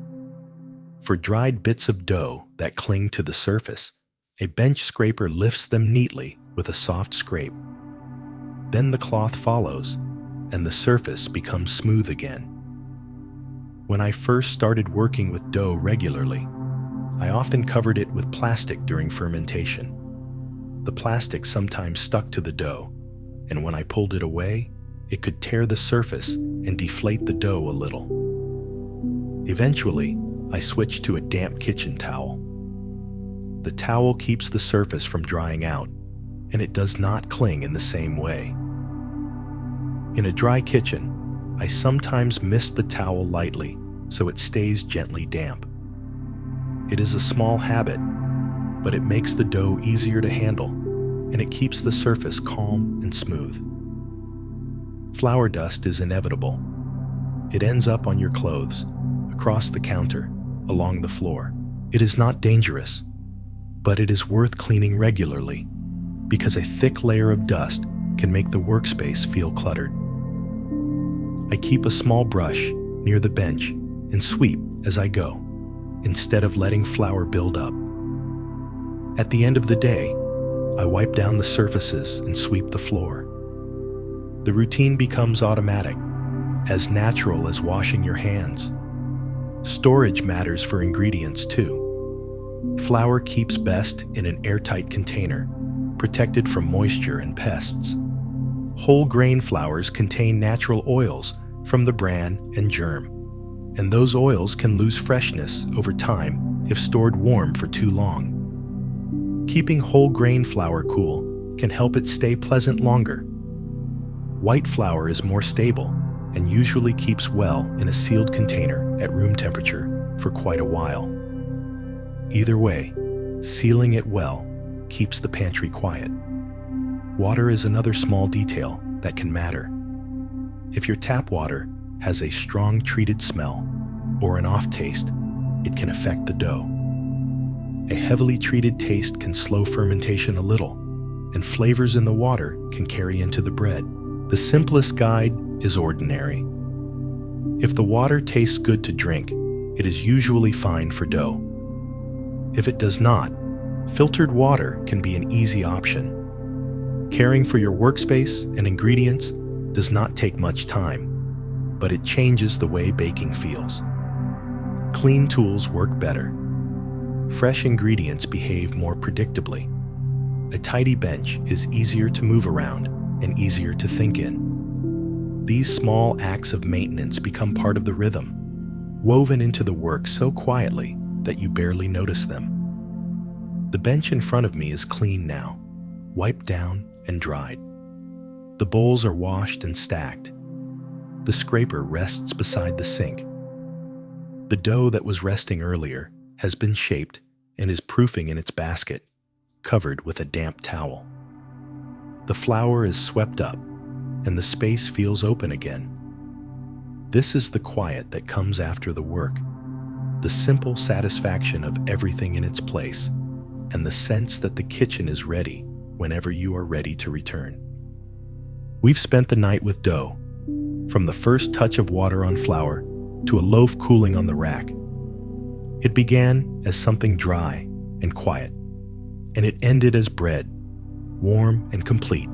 For dried bits of dough that cling to the surface, a bench scraper lifts them neatly with a soft scrape. Then the cloth follows, and the surface becomes smooth again. When I first started working with dough regularly, I often covered it with plastic during fermentation. The plastic sometimes stuck to the dough, and when I pulled it away, it could tear the surface and deflate the dough a little. Eventually, I switched to a damp kitchen towel. The towel keeps the surface from drying out, and it does not cling in the same way. In a dry kitchen, I sometimes mist the towel lightly so it stays gently damp. It is a small habit, but it makes the dough easier to handle, and it keeps the surface calm and smooth. Flour dust is inevitable. It ends up on your clothes, across the counter, along the floor. It is not dangerous, but it is worth cleaning regularly because a thick layer of dust can make the workspace feel cluttered. I keep a small brush near the bench and sweep as I go, instead of letting flour build up. At the end of the day, I wipe down the surfaces and sweep the floor. The routine becomes automatic, as natural as washing your hands. Storage matters for ingredients too. Flour keeps best in an airtight container, protected from moisture and pests. Whole grain flours contain natural oils from the bran and germ, and those oils can lose freshness over time if stored warm for too long. Keeping whole grain flour cool can help it stay pleasant longer. White flour is more stable and usually keeps well in a sealed container at room temperature for quite a while. Either way, sealing it well keeps the pantry quiet. Water is another small detail that can matter. If your tap water has a strong treated smell or an off taste, it can affect the dough. A heavily treated taste can slow fermentation a little, and flavors in the water can carry into the bread. The simplest guide is ordinary. If the water tastes good to drink, it is usually fine for dough. If it does not, filtered water can be an easy option. Caring for your workspace and ingredients does not take much time, but it changes the way baking feels. Clean tools work better. Fresh ingredients behave more predictably. A tidy bench is easier to move around and easier to think in. These small acts of maintenance become part of the rhythm. woven into the work so quietly that you barely notice them. The bench in front of me is clean now, wiped down and dried. The bowls are washed and stacked. The scraper rests beside the sink. The dough that was resting earlier has been shaped and is proofing in its basket, covered with a damp towel. The flour is swept up, and the space feels open again. This is the quiet that comes after the work, the simple satisfaction of everything in its place, and the sense that the kitchen is ready whenever you are ready to return. We've spent the night with dough, from the first touch of water on flour to a loaf cooling on the rack. It began as something dry and quiet, and it ended as bread, warm and complete,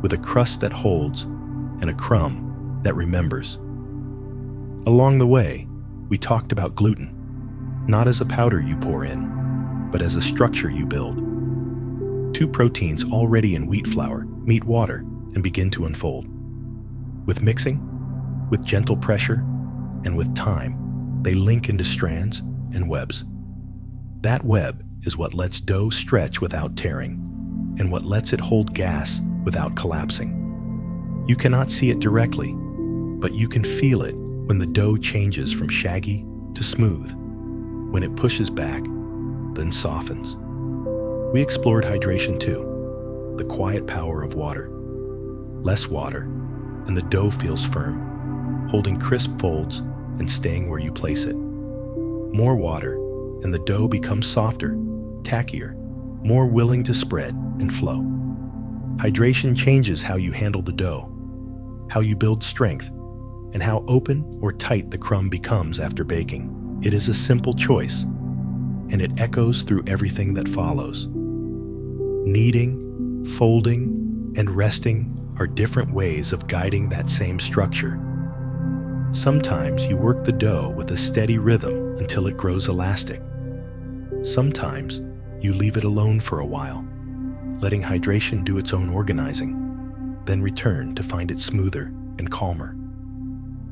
with a crust that holds and a crumb that remembers. Along the way, we talked about gluten, not as a powder you pour in, but as a structure you build. Two proteins already in wheat flour meet water and begin to unfold. With mixing, with gentle pressure, and with time, they link into strands and webs. That web is what lets dough stretch without tearing, and what lets it hold gas without collapsing. You cannot see it directly, but you can feel it when the dough changes from shaggy to smooth, when it pushes back, then softens. We explored hydration too, the quiet power of water. Less water, and the dough feels firm, holding crisp folds and staying where you place it. More water, and the dough becomes softer, tackier, more willing to spread and flow. Hydration changes how you handle the dough, how you build strength, and how open or tight the crumb becomes after baking. It is a simple choice, and it echoes through everything that follows. Kneading, folding, and resting are different ways of guiding that same structure. Sometimes you work the dough with a steady rhythm until it grows elastic. Sometimes you leave it alone for a while, letting hydration do its own organizing, then return to find it smoother and calmer.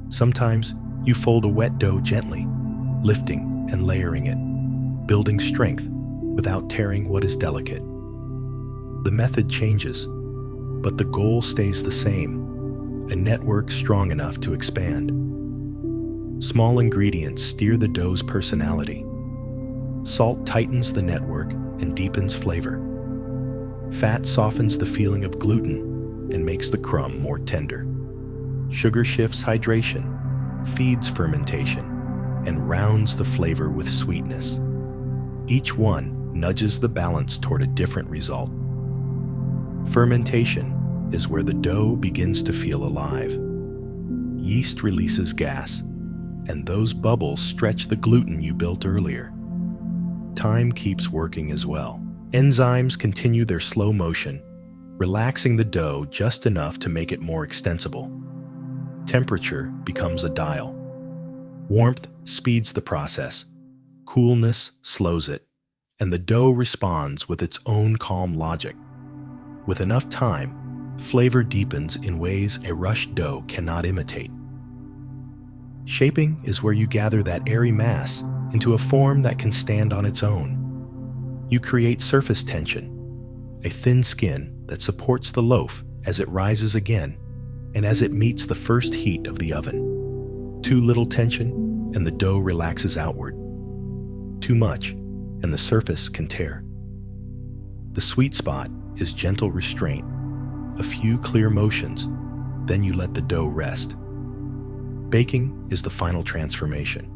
Sometimes you fold a wet dough gently, lifting and layering it, building strength without tearing what is delicate. The method changes, but the goal stays the same, a network strong enough to expand. Small ingredients steer the dough's personality. Salt tightens the network and deepens flavor. Fat softens the feeling of gluten and makes the crumb more tender. Sugar shifts hydration, feeds fermentation, and rounds the flavor with sweetness. Each one nudges the balance toward a different result. Fermentation is where the dough begins to feel alive. Yeast releases gas, and those bubbles stretch the gluten you built earlier. Time keeps working as well. Enzymes continue their slow motion, relaxing the dough just enough to make it more extensible. Temperature becomes a dial. Warmth speeds the process, coolness slows it, and the dough responds with its own calm logic. With enough time, flavor deepens in ways a rushed dough cannot imitate. Shaping is where you gather that airy mass into a form that can stand on its own. You create surface tension, a thin skin that supports the loaf as it rises again and as it meets the first heat of the oven. Too little tension, and the dough relaxes outward. Too much, and the surface can tear. The sweet spot is gentle restraint, a few clear motions, then you let the dough rest. Baking is the final transformation.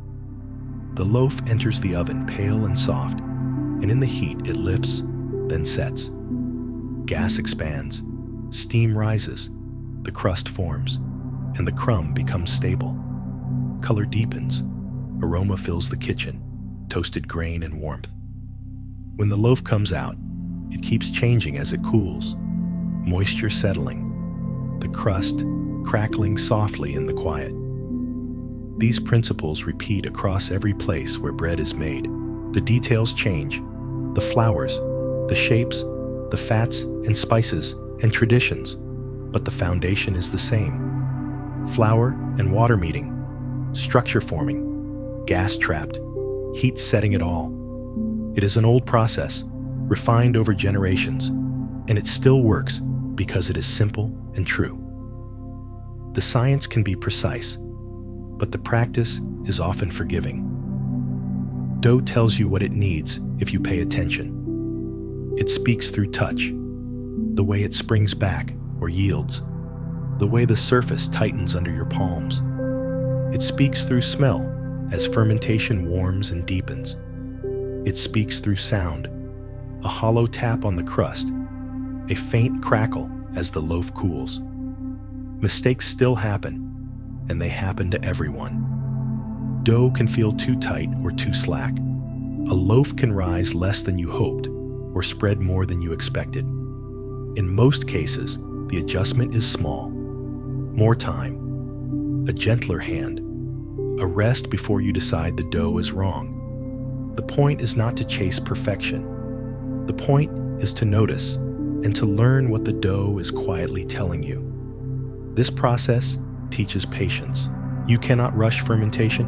The loaf enters the oven pale and soft, and in the heat it lifts, then sets. Gas expands, steam rises, the crust forms, and the crumb becomes stable. Color deepens, aroma fills the kitchen, toasted grain and warmth. When the loaf comes out, it keeps changing as it cools, moisture settling, the crust crackling softly in the quiet. These principles repeat across every place where bread is made. The details change, the flours, the shapes, the fats and spices and traditions, but the foundation is the same. Flour and water meeting, structure forming, gas trapped, heat setting it all. It is an old process, refined over generations, and it still works because it is simple and true. The science can be precise, but the practice is often forgiving. Dough tells you what it needs if you pay attention. It speaks through touch, the way it springs back or yields, the way the surface tightens under your palms. It speaks through smell as fermentation warms and deepens. It speaks through sound, a hollow tap on the crust, a faint crackle as the loaf cools. Mistakes still happen, and they happen to everyone. Dough can feel too tight or too slack. A loaf can rise less than you hoped or spread more than you expected. In most cases, the adjustment is small. More time, a gentler hand, a rest before you decide the dough is wrong. The point is not to chase perfection. The point is to notice and to learn what the dough is quietly telling you. This process teaches patience. You cannot rush fermentation,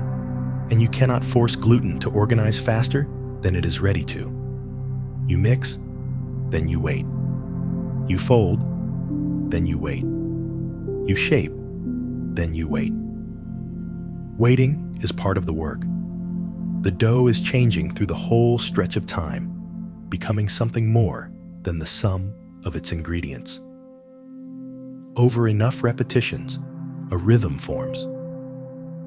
and you cannot force gluten to organize faster than it is ready to. You mix, then you wait. You fold, then you wait. You shape, then you wait. Waiting is part of the work. The dough is changing through the whole stretch of time, becoming something more than the sum of its ingredients. Over enough repetitions, a rhythm forms.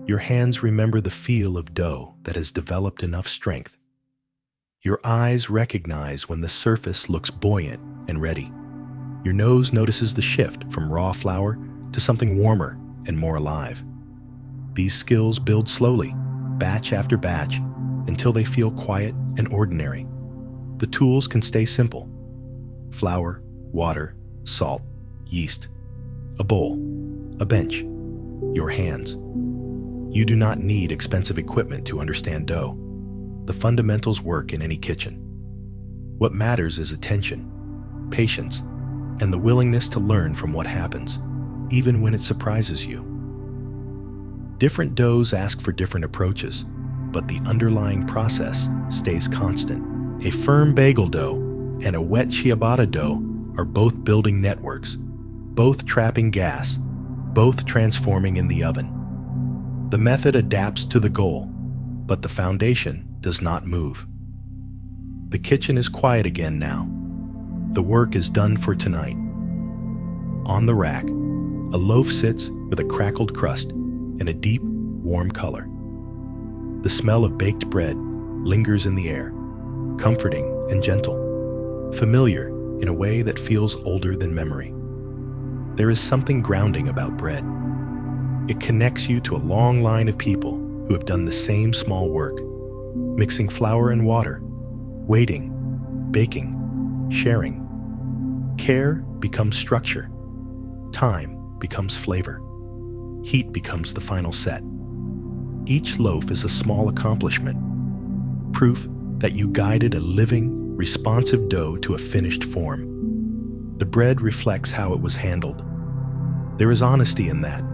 Your hands remember the feel of dough that has developed enough strength. Your eyes recognize when the surface looks buoyant and ready. Your nose notices the shift from raw flour to something warmer and more alive. These skills build slowly, batch after batch, until they feel quiet and ordinary. The tools can stay simple: flour, water, salt, yeast, a bowl, a bench, your hands. You do not need expensive equipment to understand dough. The fundamentals work in any kitchen. What matters is attention, patience, and the willingness to learn from what happens, even when it surprises you. Different doughs ask for different approaches, but the underlying process stays constant. A firm bagel dough and a wet ciabatta dough are both building networks, both trapping gas, both transforming in the oven. The method adapts to the goal, but the foundation does not move. The kitchen is quiet again now. The work is done for tonight. On the rack, a loaf sits with a crackled crust and a deep, warm color. The smell of baked bread lingers in the air, comforting and gentle, familiar in a way that feels older than memory. There is something grounding about bread. It connects you to a long line of people who have done the same small work, mixing flour and water, waiting, baking, sharing. Care becomes structure. Time becomes flavor. Heat becomes the final set. Each loaf is a small accomplishment, proof that you guided a living, responsive dough to a finished form. The bread reflects how it was handled. There is honesty in that,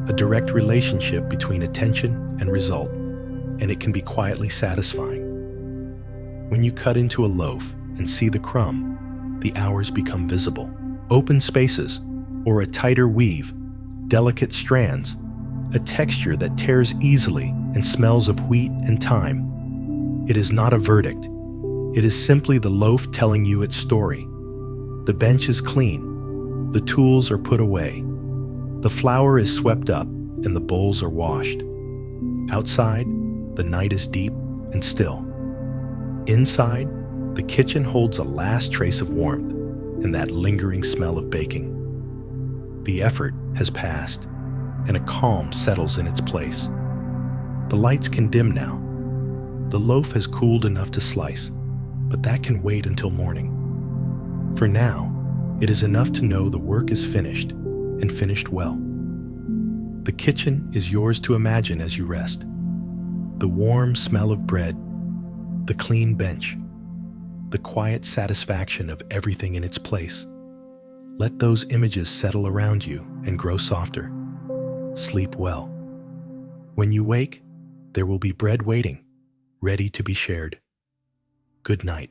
a direct relationship between attention and result, and it can be quietly satisfying. When you cut into a loaf and see the crumb, the hours become visible. Open spaces, or a tighter weave, delicate strands, a texture that tears easily and smells of wheat and thyme. It is not a verdict. It is simply the loaf telling you its story. The bench is clean. The tools are put away. The flour is swept up and the bowls are washed. Outside, the night is deep and still. Inside, the kitchen holds a last trace of warmth and that lingering smell of baking. The effort has passed, and a calm settles in its place. The lights can dim now. The loaf has cooled enough to slice, but that can wait until morning. For now, it is enough to know the work is finished, and finished well. The kitchen is yours to imagine as you rest. The warm smell of bread, the clean bench, the quiet satisfaction of everything in its place. Let those images settle around you and grow softer. Sleep well. When you wake, There will be bread waiting, ready to be shared. Good night.